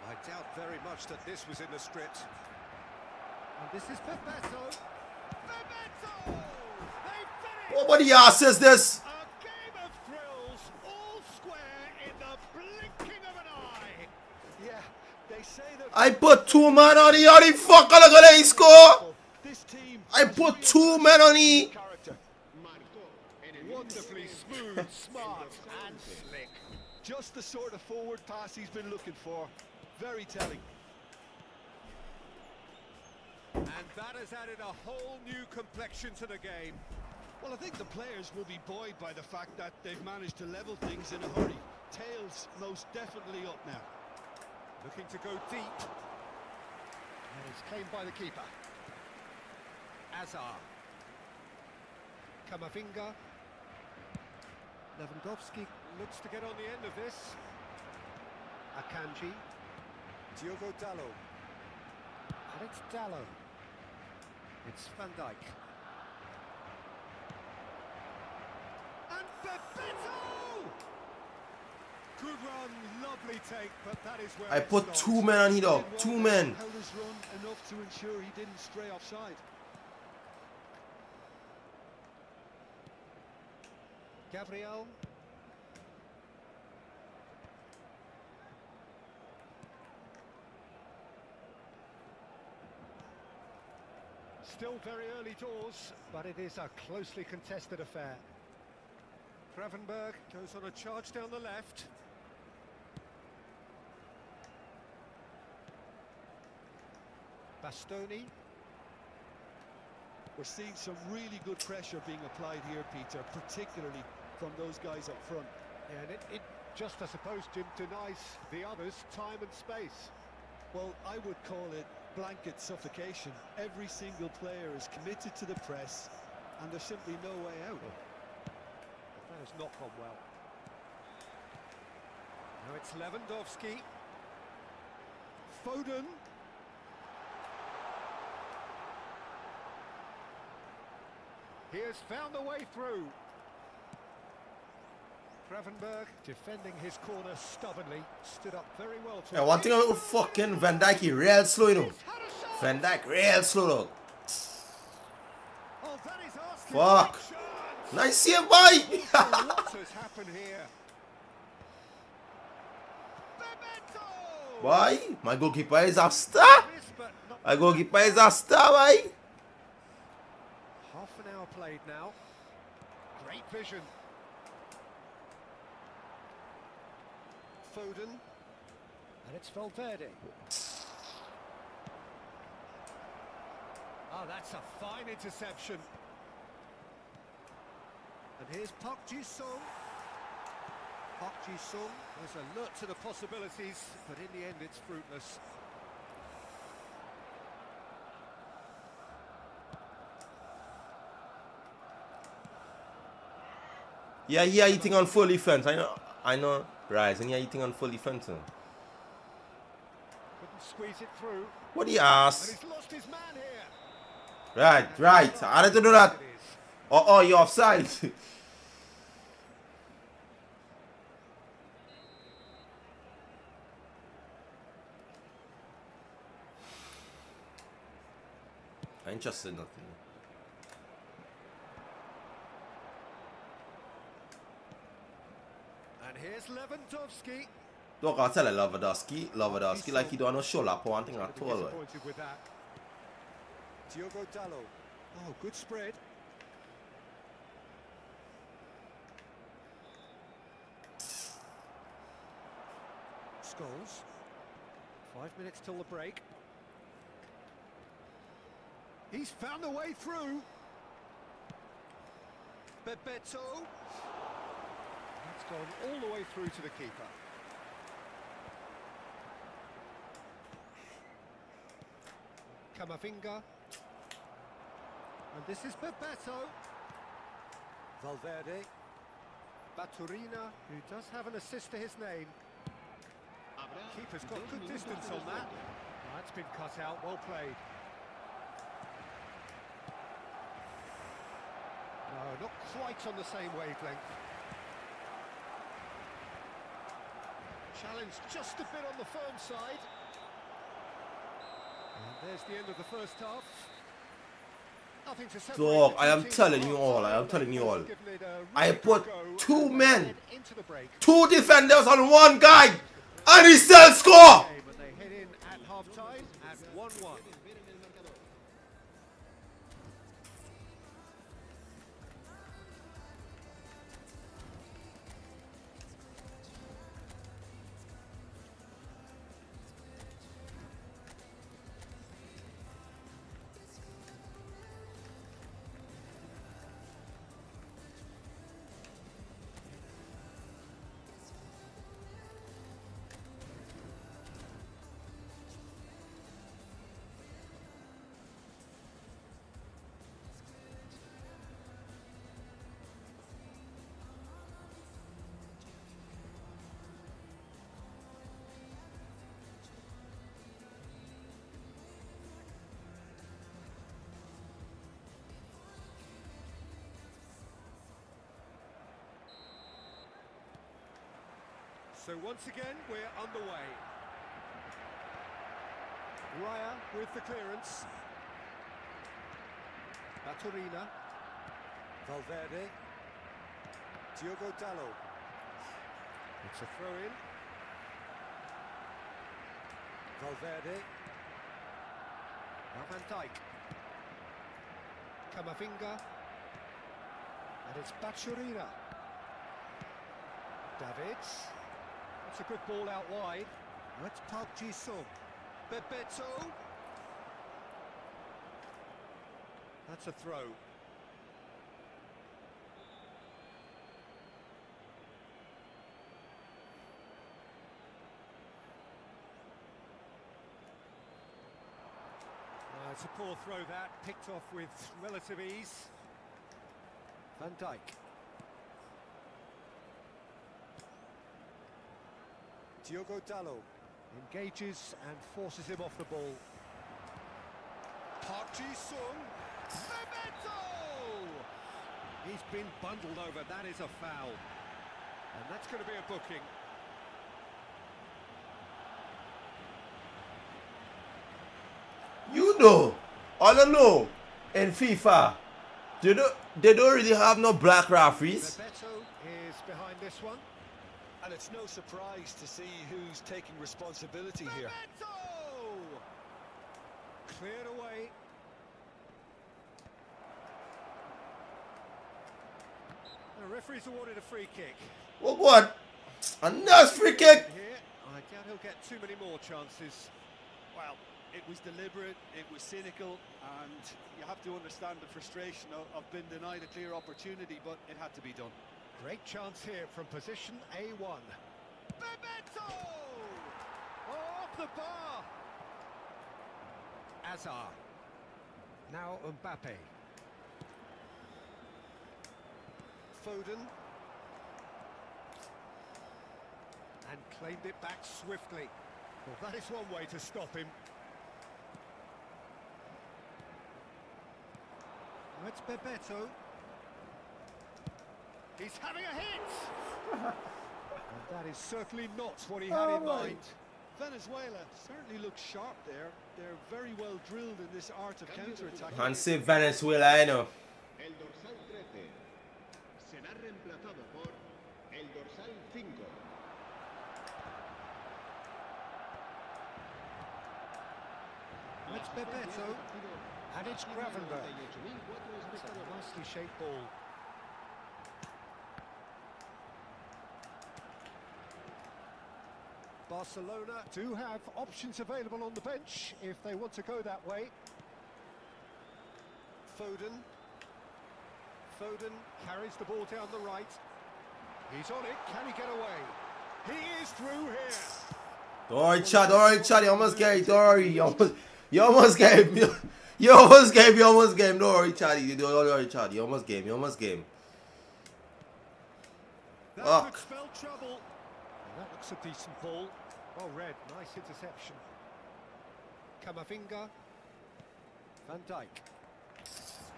I doubt very much that this was in the script. And this is Bebeto. Bebeto! They finished! What the ass is this? A game of thrills, all square in the blinking of an eye. Yeah, they say that... I put 2 men on the other fuck I'm gonna score. This team I put 2 men on the. character. Wonderfully smooth, smart, and slick. Just the sort of forward pass he's been looking for. Very telling. And that has added a whole new complexion to the game. Well, I think the players will be buoyed by the fact that they've managed to level things in a hurry. Tails most definitely up now. Looking to go deep. And it's claimed by the keeper. Azar. Kamavinga. Lewandowski looks to get on the end of this. Akanji. Diogo Dallo. And it's Dallo. It's Van Dijk. And Bebeto! Good run, lovely take, but that is where I it put stops. 2 men on the dog. 2 men. Held his run enough to ensure he didn't stray offside. Gabriel. Still very early doors, but it is a closely contested affair. Gravenberg goes on a charge down the left. Bastoni. We're seeing some really good pressure being applied here, Peter, particularly from those guys up front. Yeah, and it just, I suppose, Jim, denies the others time and space. Well, I would call it blanket suffocation. Every single player is committed to the press, and there's simply no way out. That has not gone well. Now it's Lewandowski. Foden. He has found a way through. Gravenberg defending his corner stubbornly, stood up very well. Yeah, one thing about fucking Van Dijk, he real slow, you know. Van Dijk real slow, dog. Oh, that is asking Fuck. for a chance. Nice save, boy. What has happened here? Bebeto! Boy, my goalkeeper is a star. Miss, but not- My goalkeeper is a star, boy. Half an hour played now. Great vision. Foden. And it's Valverde. Oh, that's a fine interception. And here's Park Ji-sung. Park Ji-sung is alert to the possibilities, but in the end it's fruitless. Yeah, yeah, eating on full defense. I know. Rise, and you're eating on full defense. Now. Couldn't squeeze it through. What the And ass? he's lost his man here. Right. I had to do that. It is. Oh, you're offside. I ain't just saying nothing. And here's Lewandowski. Look, I'll tell you, Lewandowski like he don't know shoulder one thing at all. Disappointed with that. Diogo Dalot. Oh, good spread. Scholes. 5 minutes till the break. He's found a way through. Bebeto. That's gone all the way through to the keeper. Camavinga. And this is Bebeto. Valverde. Baturina, who does have an assist to his name. Keeper's got good distance on that. That's been cut out, well played. No, not quite on the same wavelength. Challenge just a bit on the firm side. And there's the end of the first half. Nothing to separate Dog, the I am two telling teams you all, apart. I am telling you all. Given it a I really put good go two and men, head into the break. 2 defenders on one guy, and he still score! But they head in at half-time at 1-1. So once again, we're underway. Raya with the clearance. Baturina. Valverde. Diogo Dalot. It's a throw-in. Valverde. Now Van Dijk. Camavinga. And it's Baturina. Davids. That's a good ball out wide. That's Park Ji-sung. Bebeto. That's a throw. It's a poor throw that, picked off with relative ease. Van Dijk. Diogo Dalot engages and forces him off the ball. Park Ji-sung. Bebeto! He's been bundled over, that is a foul. And that's going to be a booking. You know, all I know, in FIFA, they don't really have no black referees. Bebeto is behind this one. And it's no surprise to see who's taking responsibility here. Bebeto! Cleared away. The referee's awarded a free kick. Oh, what? A nice free kick! Here, I doubt he'll get too many more chances. Well, it was deliberate, it was cynical, and you have to understand the frustration of being denied a clear opportunity, but it had to be done. Great chance here from position A1. Bebeto! Off the bar! Azar. Now Mbappe. Foden. And claimed it back swiftly. Well, that is one way to stop him. That's Bebeto. He's having a hit! And that is certainly not what he had in mind. Venezuela certainly looks sharp there. They're very well drilled in this art of counter-attack. And say Venezuela, you know. El dorsal 13 será reemplazado por el dorsal 5. It's Bebeto, and it's Gravenberg. It's a nicely shaped ball. Barcelona do have options available on the bench if they want to go that way. Foden carries the ball down the right. He's on it. Can he get away? He is through here. Don't worry, Chad. You almost gave. Don't worry. You almost gave. You almost gave. Don't worry, Chad. Don't worry, Chad. You almost gave. That could spell trouble. And that looks a decent ball. Well read. Nice interception. Camavinga. Van Dijk.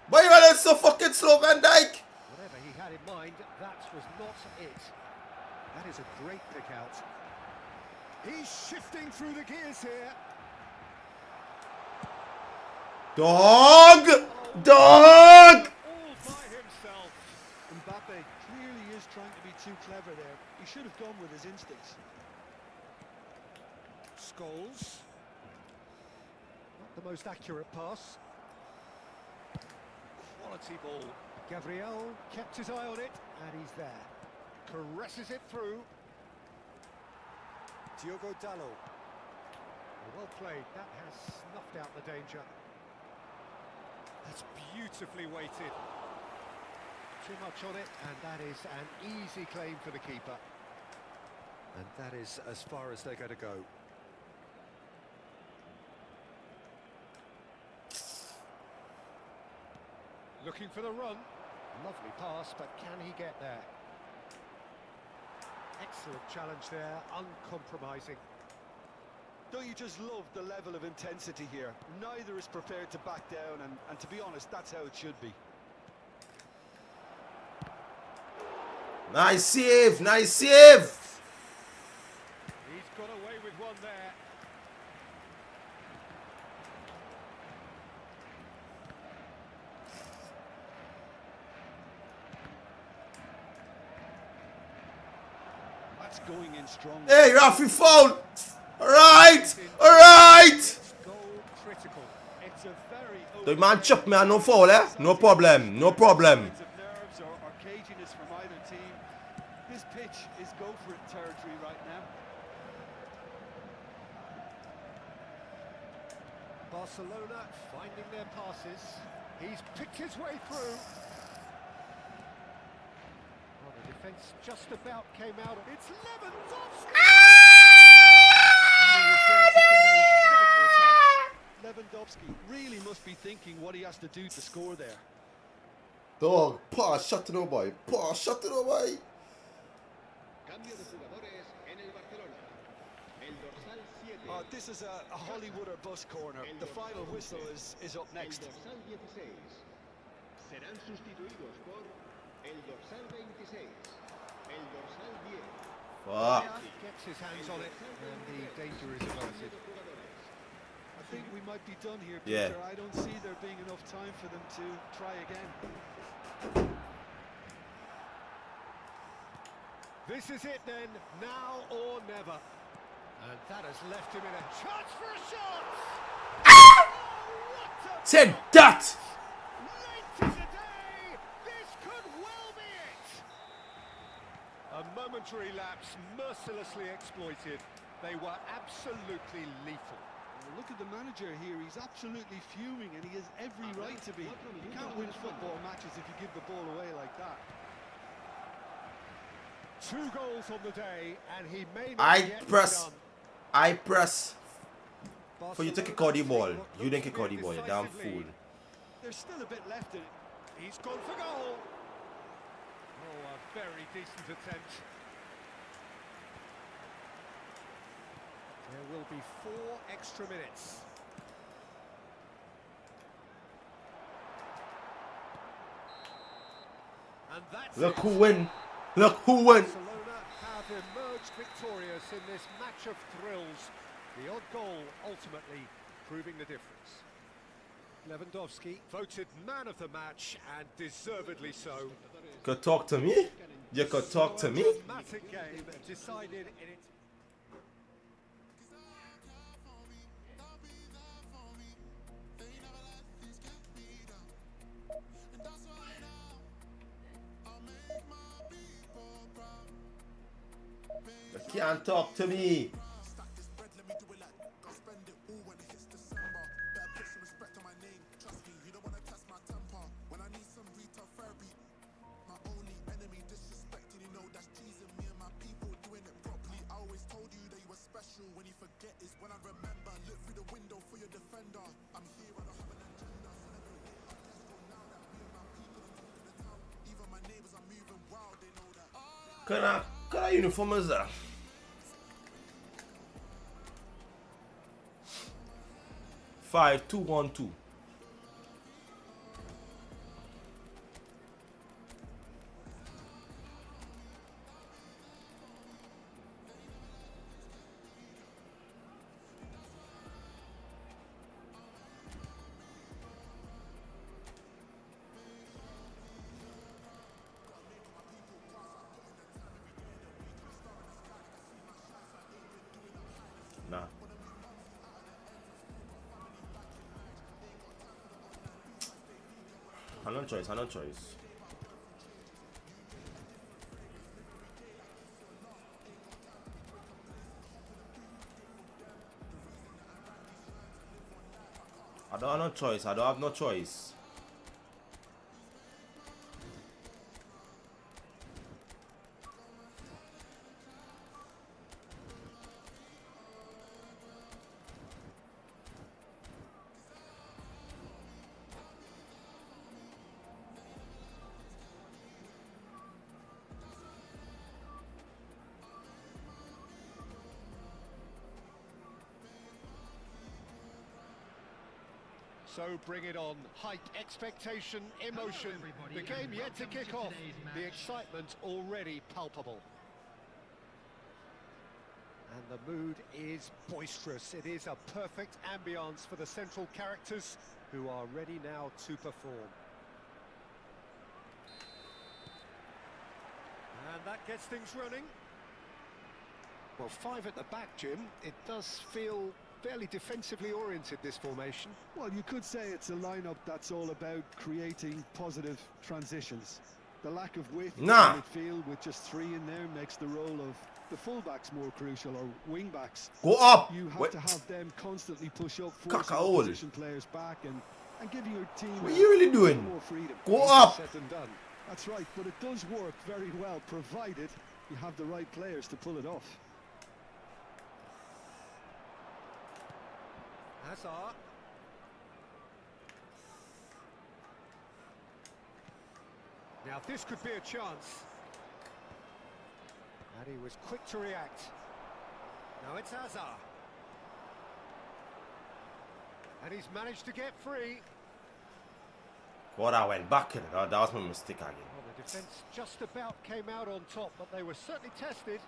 Why you running so fucking slow, Van Dijk? Whatever he had in mind, that was not it. That is a great pick out. He's shifting through the gears here. Dog! All by himself. Mbappe clearly is trying to be too clever there. He should have gone with his instincts. Scholes. Not the most accurate pass. Quality ball. Gabriel kept his eye on it, and he's there. Caresses it through. Diogo Dalot. Well played. That has snuffed out the danger. That's beautifully weighted. Too much on it, and that is an easy claim for the keeper. And that is as far as they're going to go. Looking for the run. Lovely pass, but can he get there? Excellent challenge there, uncompromising. Don't you just love the level of intensity here? Neither is prepared to back down, and to be honest, that's how it should be. Nice save. He's got away with one there. That's going in strong. Hey, Rafi, foul. All right. Goal critical. It's a very The man chuck me, no foul, eh? No problem. Signs of nerves or caginess from either team. This pitch is go-for-it territory right now. Barcelona finding their passes. He's picked his way through. Well, the defence just about came out. It's Lewandowski! Lewandowski really must be thinking what he has to do to score there. Dog, pass, shut it up, boy. Cambio de jugadores en el Barcelona. El dorsal 7. This is a Hollywood or bus corner. The final whistle is up next. El dorsal 16 serán sustituidos por el dorsal 26. El dorsal 10. Fuck. Gets his hands on it, and the danger is averted. I think we might be done here, Yeah. Peter. I don't see there being enough time for them to try again. This is it then, now or never. And that has left him in a chance for a shot! Said that. Late in the day, this could well be it! A momentary lapse mercilessly exploited. They were absolutely lethal. Well, look at the manager here. He's absolutely fuming, and he has every right to be. You can't win football matches if you give the ball away like that. 2 goals on the day, and he may not yet be done. I press for you to kick out the ball. You didn't kick out the ball, you damn fool. There's still a bit left in it. He's gone for goal. Oh, a very decent attempt. There will be 4 extra minutes. And that's Look it. who win. Look who win. Barcelona have emerged victorious in this match of thrills. The odd goal ultimately proving the difference. Lewandowski voted man of the match and deservedly so. Could talk to me? You could talk to me? Dramatic game decided in its... You can't talk to me. Can I uniform is that? Five, 2, 1, 2. Nah. I no choice. I don't have no choice. So bring it on. Hype, expectation, emotion. The game yet to kick off. The excitement already palpable. And the mood is boisterous. It is a perfect ambience for the central characters who are ready now to perform. And that gets things running. Well, 5 at the back, Jim. It does feel fairly defensively oriented, this formation. Well, you could say it's a lineup that's all about creating positive transitions. The lack of width in midfield with just 3 in there makes the role of the fullbacks more crucial, or wing-backs. Go up! You have to have them constantly push up, forcing Cacaol. opposition players back and giving your team What are you really doing? more freedom. Go up! Said and done. That's right, but it does work very well, provided you have the right players to pull it off. Hazard. Now this could be a chance. And he was quick to react. Now it's Hazard. And he's managed to get free. What, I went back in it. Oh, that was my mistake again. Well, the defence just about came out on top, but they were certainly tested.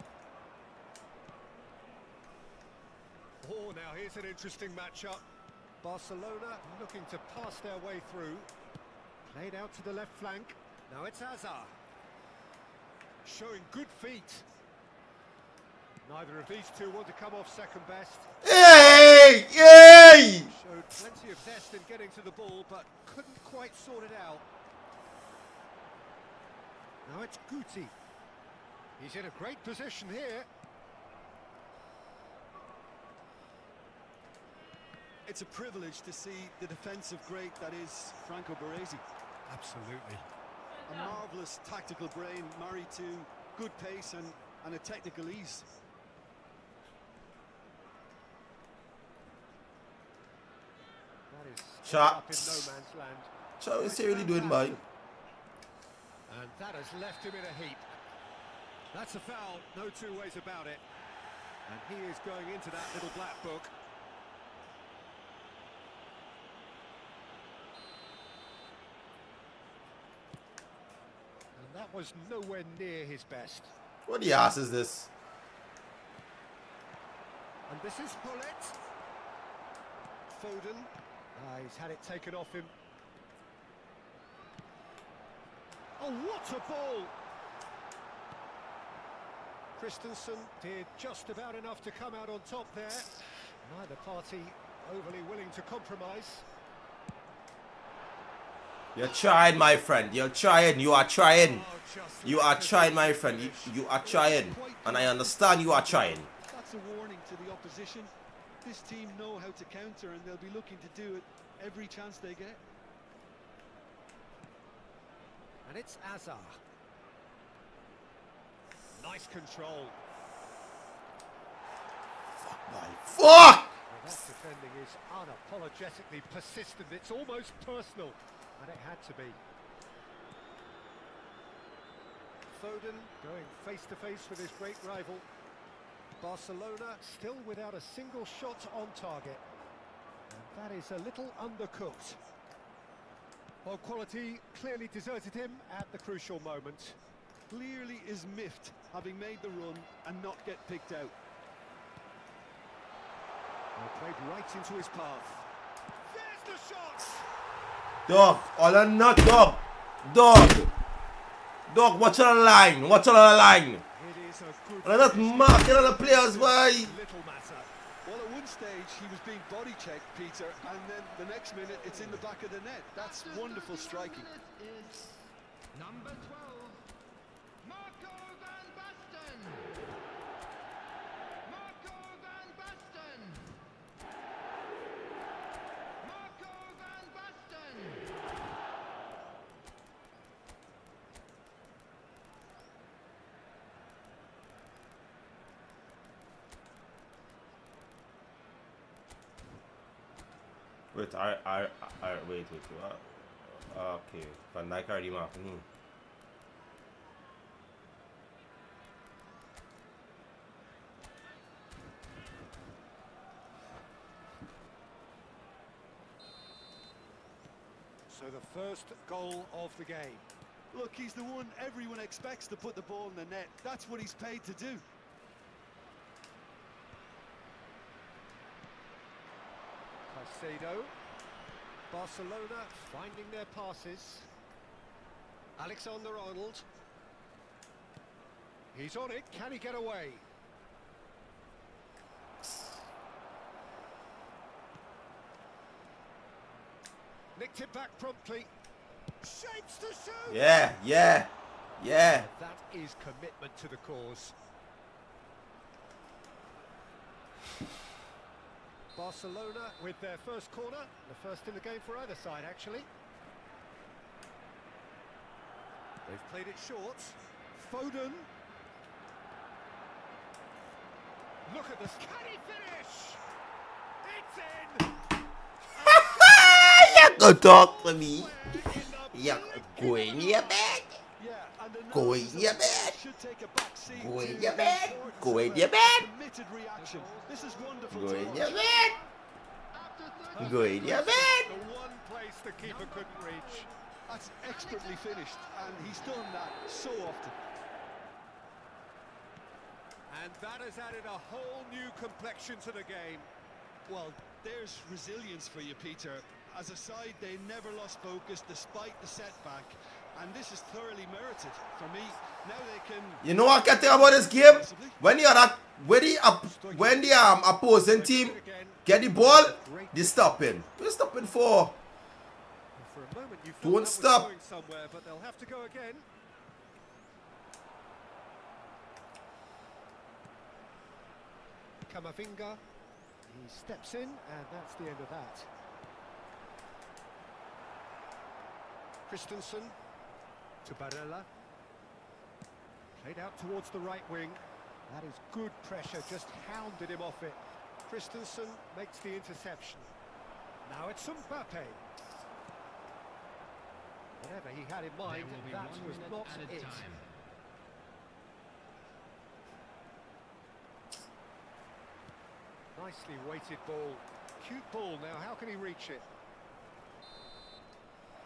Oh, now here's an interesting matchup. Barcelona looking to pass their way through. Played out to the left flank. Now it's Hazard. Showing good feet. Neither of these two want to come off second best. Hey! Hey! Showed plenty of zest in getting to the ball, but couldn't quite sort it out. Now it's Guti. He's in a great position here. It's a privilege to see the defensive great that is Franco Baresi. Absolutely. A marvellous tactical brain married to good pace and a technical ease. That is Shot. up in no man's land. So what's he really doing, boy? And that has left him in a heap. That's a foul, no two ways about it. And he is going into that little black book. And that was nowhere near his best. What the ass is this? And This is Hullet. Foden. He's had it taken off him. Oh, what a ball! Christensen did just about enough to come out on top there. Neither party overly willing to compromise. You're trying, my friend. You're trying. You are trying. Oh, just You are left trying, my of friend. the You are trying. And I understand you are trying. That's a warning to the opposition. This team know how to counter, and they'll be looking to do it every chance they get. And it's Azar. Nice control. Fuck! Well, that defending is unapologetically persistent. It's almost personal, and it had to be. Foden going face to face with his great rival. Barcelona still without a single shot on target. And that is a little undercooked. Well, quality clearly deserted him at the crucial moment. Clearly is miffed, having made the run and not get picked out. Well, played right into his path. There's the shot! Dog, all or not, dog. Dog. Dog, watch on the line. Watch on the line. It is a good And that's finish. marking on the players, boy. Little matter. Well, at one stage he was being body checked, Peter, and then the next minute it's in the back of the net. That's wonderful striking. Is number 12, Marco van Basten. Marco van Basten. Marco van Basten. Wait, wait. What? Okay, Van Dijk already marked me. So the first goal of the game. Look, he's the one everyone expects to put the ball in the net. That's what he's paid to do. Caicedo. Barcelona finding their passes. Alexander-Arnold. He's on it. Can he get away? Nicked it back promptly. Shapes to shoot! Yeah. That is commitment to the cause. Barcelona with their first corner, the first in the game for either side, actually. They've played it short. Foden. Look at this. Can he finish? It's in! You go talk to me. You go in your bed. Yeah, and the Go in nerves your of the bed. should take a back seat Go in to your the bed. importance Go of in a your bed. committed reaction. This is wonderful Go to in watch. your bed. Go in your bed. The one place the keeper couldn't reach. That's expertly finished, and he's done that so often. And that has added a whole new complexion to the game. Well, there's resilience for you, Peter. As a side, they never lost focus despite the setback, and this is thoroughly merited. For me, now they can... You know what I can think about this game? When the opposing team get the ball, they stopping. They're stopping for. For a moment you thought Don't that was stop. going somewhere, but they'll have to go again. Camavinga, he steps in, and that's the end of that. Christensen to Barella. Played out towards the right wing. That is good pressure, just hounded him off it. Christensen makes the interception. Now it's Mbappe. Whatever he had in mind, that was not it. Nicely weighted ball. Cute ball now, how can he reach it?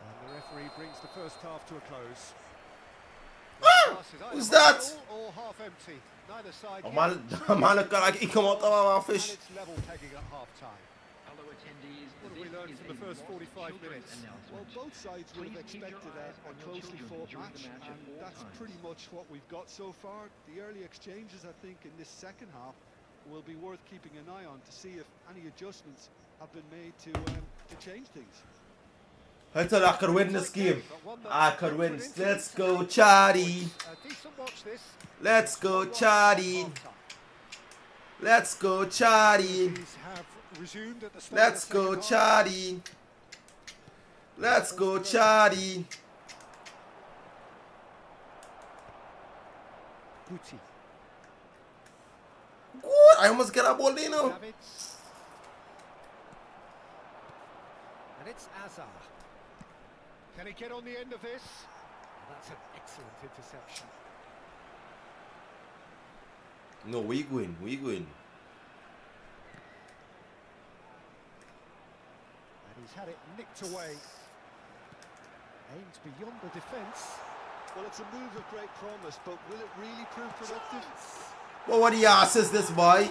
And the referee brings the first half to a close. Who's that? Full or half empty. Neither side Normal, yet. normal kan ik kom uit aan And fish. it's level pegging at half-time. Hello attendees, What have we this learned is from the a first lost 45 children's minutes? announcement. Well, both sides would have Please keep your expected eyes a on your closely children fought during the match, match at and all that's times. pretty much what we've got so far. The early exchanges, I think, in this second half will be worth keeping an eye on to see if any adjustments have been made to change things. I could win this game. I could win. Let's go, Charlie. A decent watch this. Let's go, Charlie. Let's go, Charlie. Have resumed at the start Let's of the go, second half. Charlie. Let's go, Charlie. Guti. Good. I almost get a ball there now. Davids. And it's Azar. Can he get on the end of this? That's an excellent interception. No, we win. We win. And he's had it nicked away. Aims beyond the defence. Well, it's a move of great promise, but will it really prove productive? Well, what the ass is this, boy?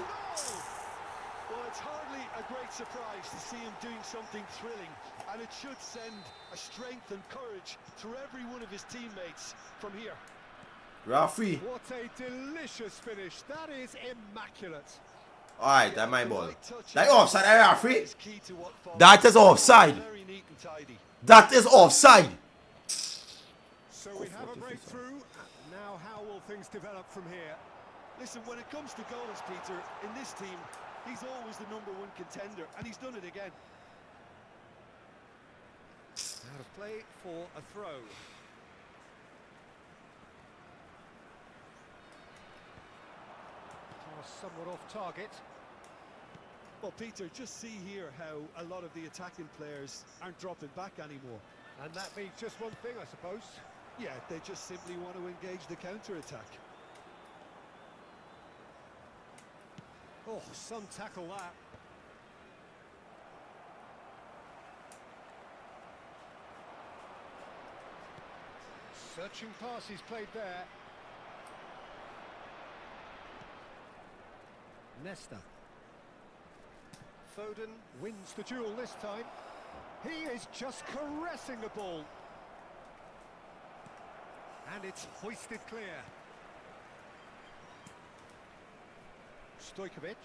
Well, it's hardly a great surprise to see him doing something thrilling, and it should send a strength and courage through every one of his teammates from here. Referee. What a delicious finish. That is immaculate. Alright, that's my The ball. right touch That and offside, referee. is key to what follows. That is offside. Very neat and tidy. That is offside. So we have a breakthrough. Now how will things develop from here? Listen, when it comes to goals, Peter, in this team, he's always the #1 contender, and he's done it again. Out of play for a throw. Somewhat off target. Well, Peter, just see here how a lot of the attacking players aren't dropping back anymore. And that means just one thing, I suppose. Yeah, they just simply want to engage the counter-attack. Oh, some tackle that. Searching pass he's played there. Nesta. Foden wins the duel this time. He is just caressing the ball. And it's hoisted clear. Stojkovic.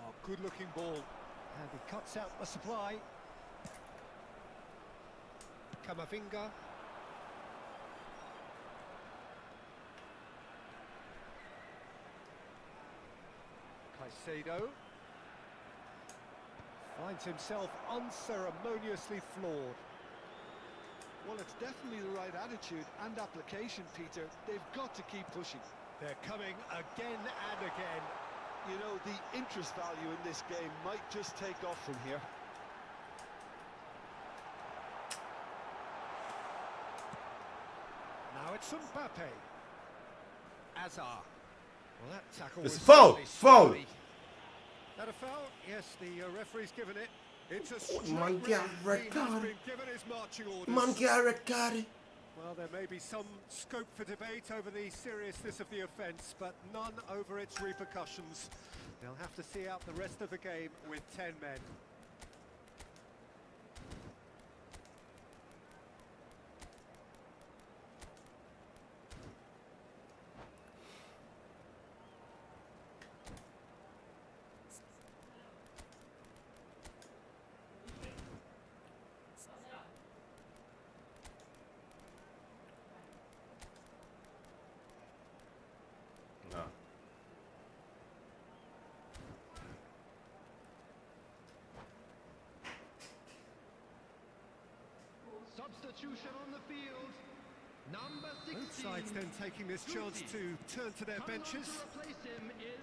Oh, good-looking ball. And he cuts out the supply. Kamavinga. Caicedo finds himself unceremoniously floored. Well, it's definitely the right attitude and application, Peter. They've got to keep pushing. They're coming again and again. You know, the interest value in this game might just take off from here. Now it's Mbappe. Azar. Well, that tackle It's was foul, certainly foul. sturdy. That a foul? Yes, the referee's given it. It's a straight Man, red. get red He has card. been given his marching orders. Man, get a red card. Well, there may be some scope for debate over the seriousness of the offence, but none over its repercussions. They'll have to see out the rest of the game with 10 men. Substitution on the field. Number 16. Both sides then taking this chance to turn to their benches. To replace him is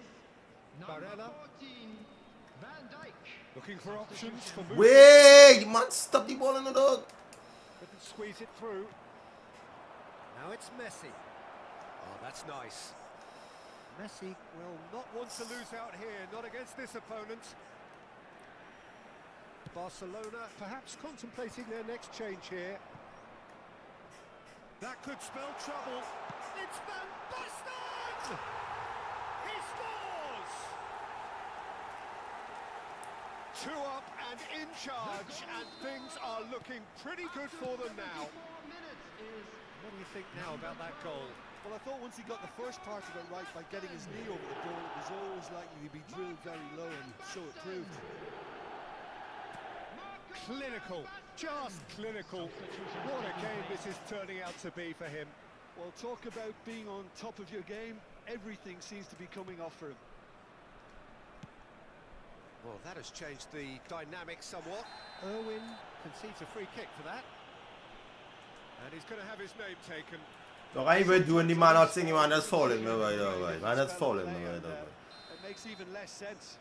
number Barella. 14, Van Dijk. Looking for options for movement. Wait, man, stop the ball in the dog. Couldn't squeeze it through. Now it's Messi. Oh, that's nice. Messi will not want to lose out here, not against this opponent. Barcelona perhaps contemplating their next change here. That could spell trouble. It's Van Basten! Two up and in charge, and things are looking pretty good for them now. What do you think now about that goal? Well, I thought once he got the first part of it right by getting his knee over the ball, it was always likely to be drilled very low, and so it proved. Clinical, just clinical. What a game this is turning out to be for him. Well, talk about being on top of your game. Everything seems to be coming off for him. Well, that has changed the dynamic somewhat. Irwin concedes a free kick for that. And he's going to have his name taken. Nog even doen die man had zingen, man, dat is falling me right away. Man, that's falling me right away. It makes even less sense.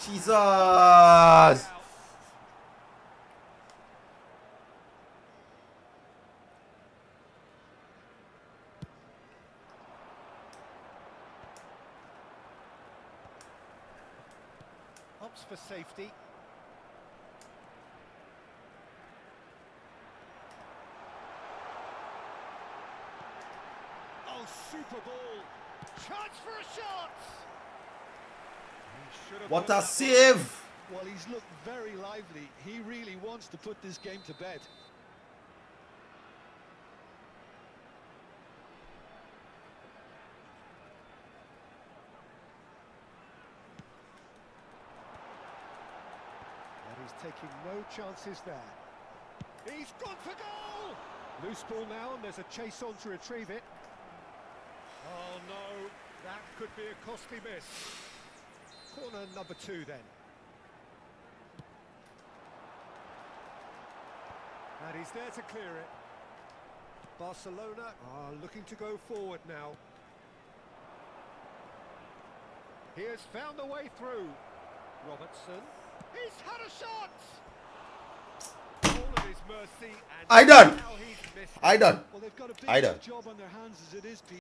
Jesus! Opts for safety. Oh, super ball. Chance for a shot. What a save! Well, he's looked very lively. He really wants to put this game to bed. And he's taking no chances there. He's gone for goal! Loose ball now, and there's a chase on to retrieve it. Oh no, that could be a costly miss. Corner number 2 then. And he's there to clear it. Barcelona are looking to go forward now. He has found the way through. Robertson. He's had a shot! All of his mercy, and I done! now he's missed. I done. Well, they've got a I big done. job on their hands as it is, Pete.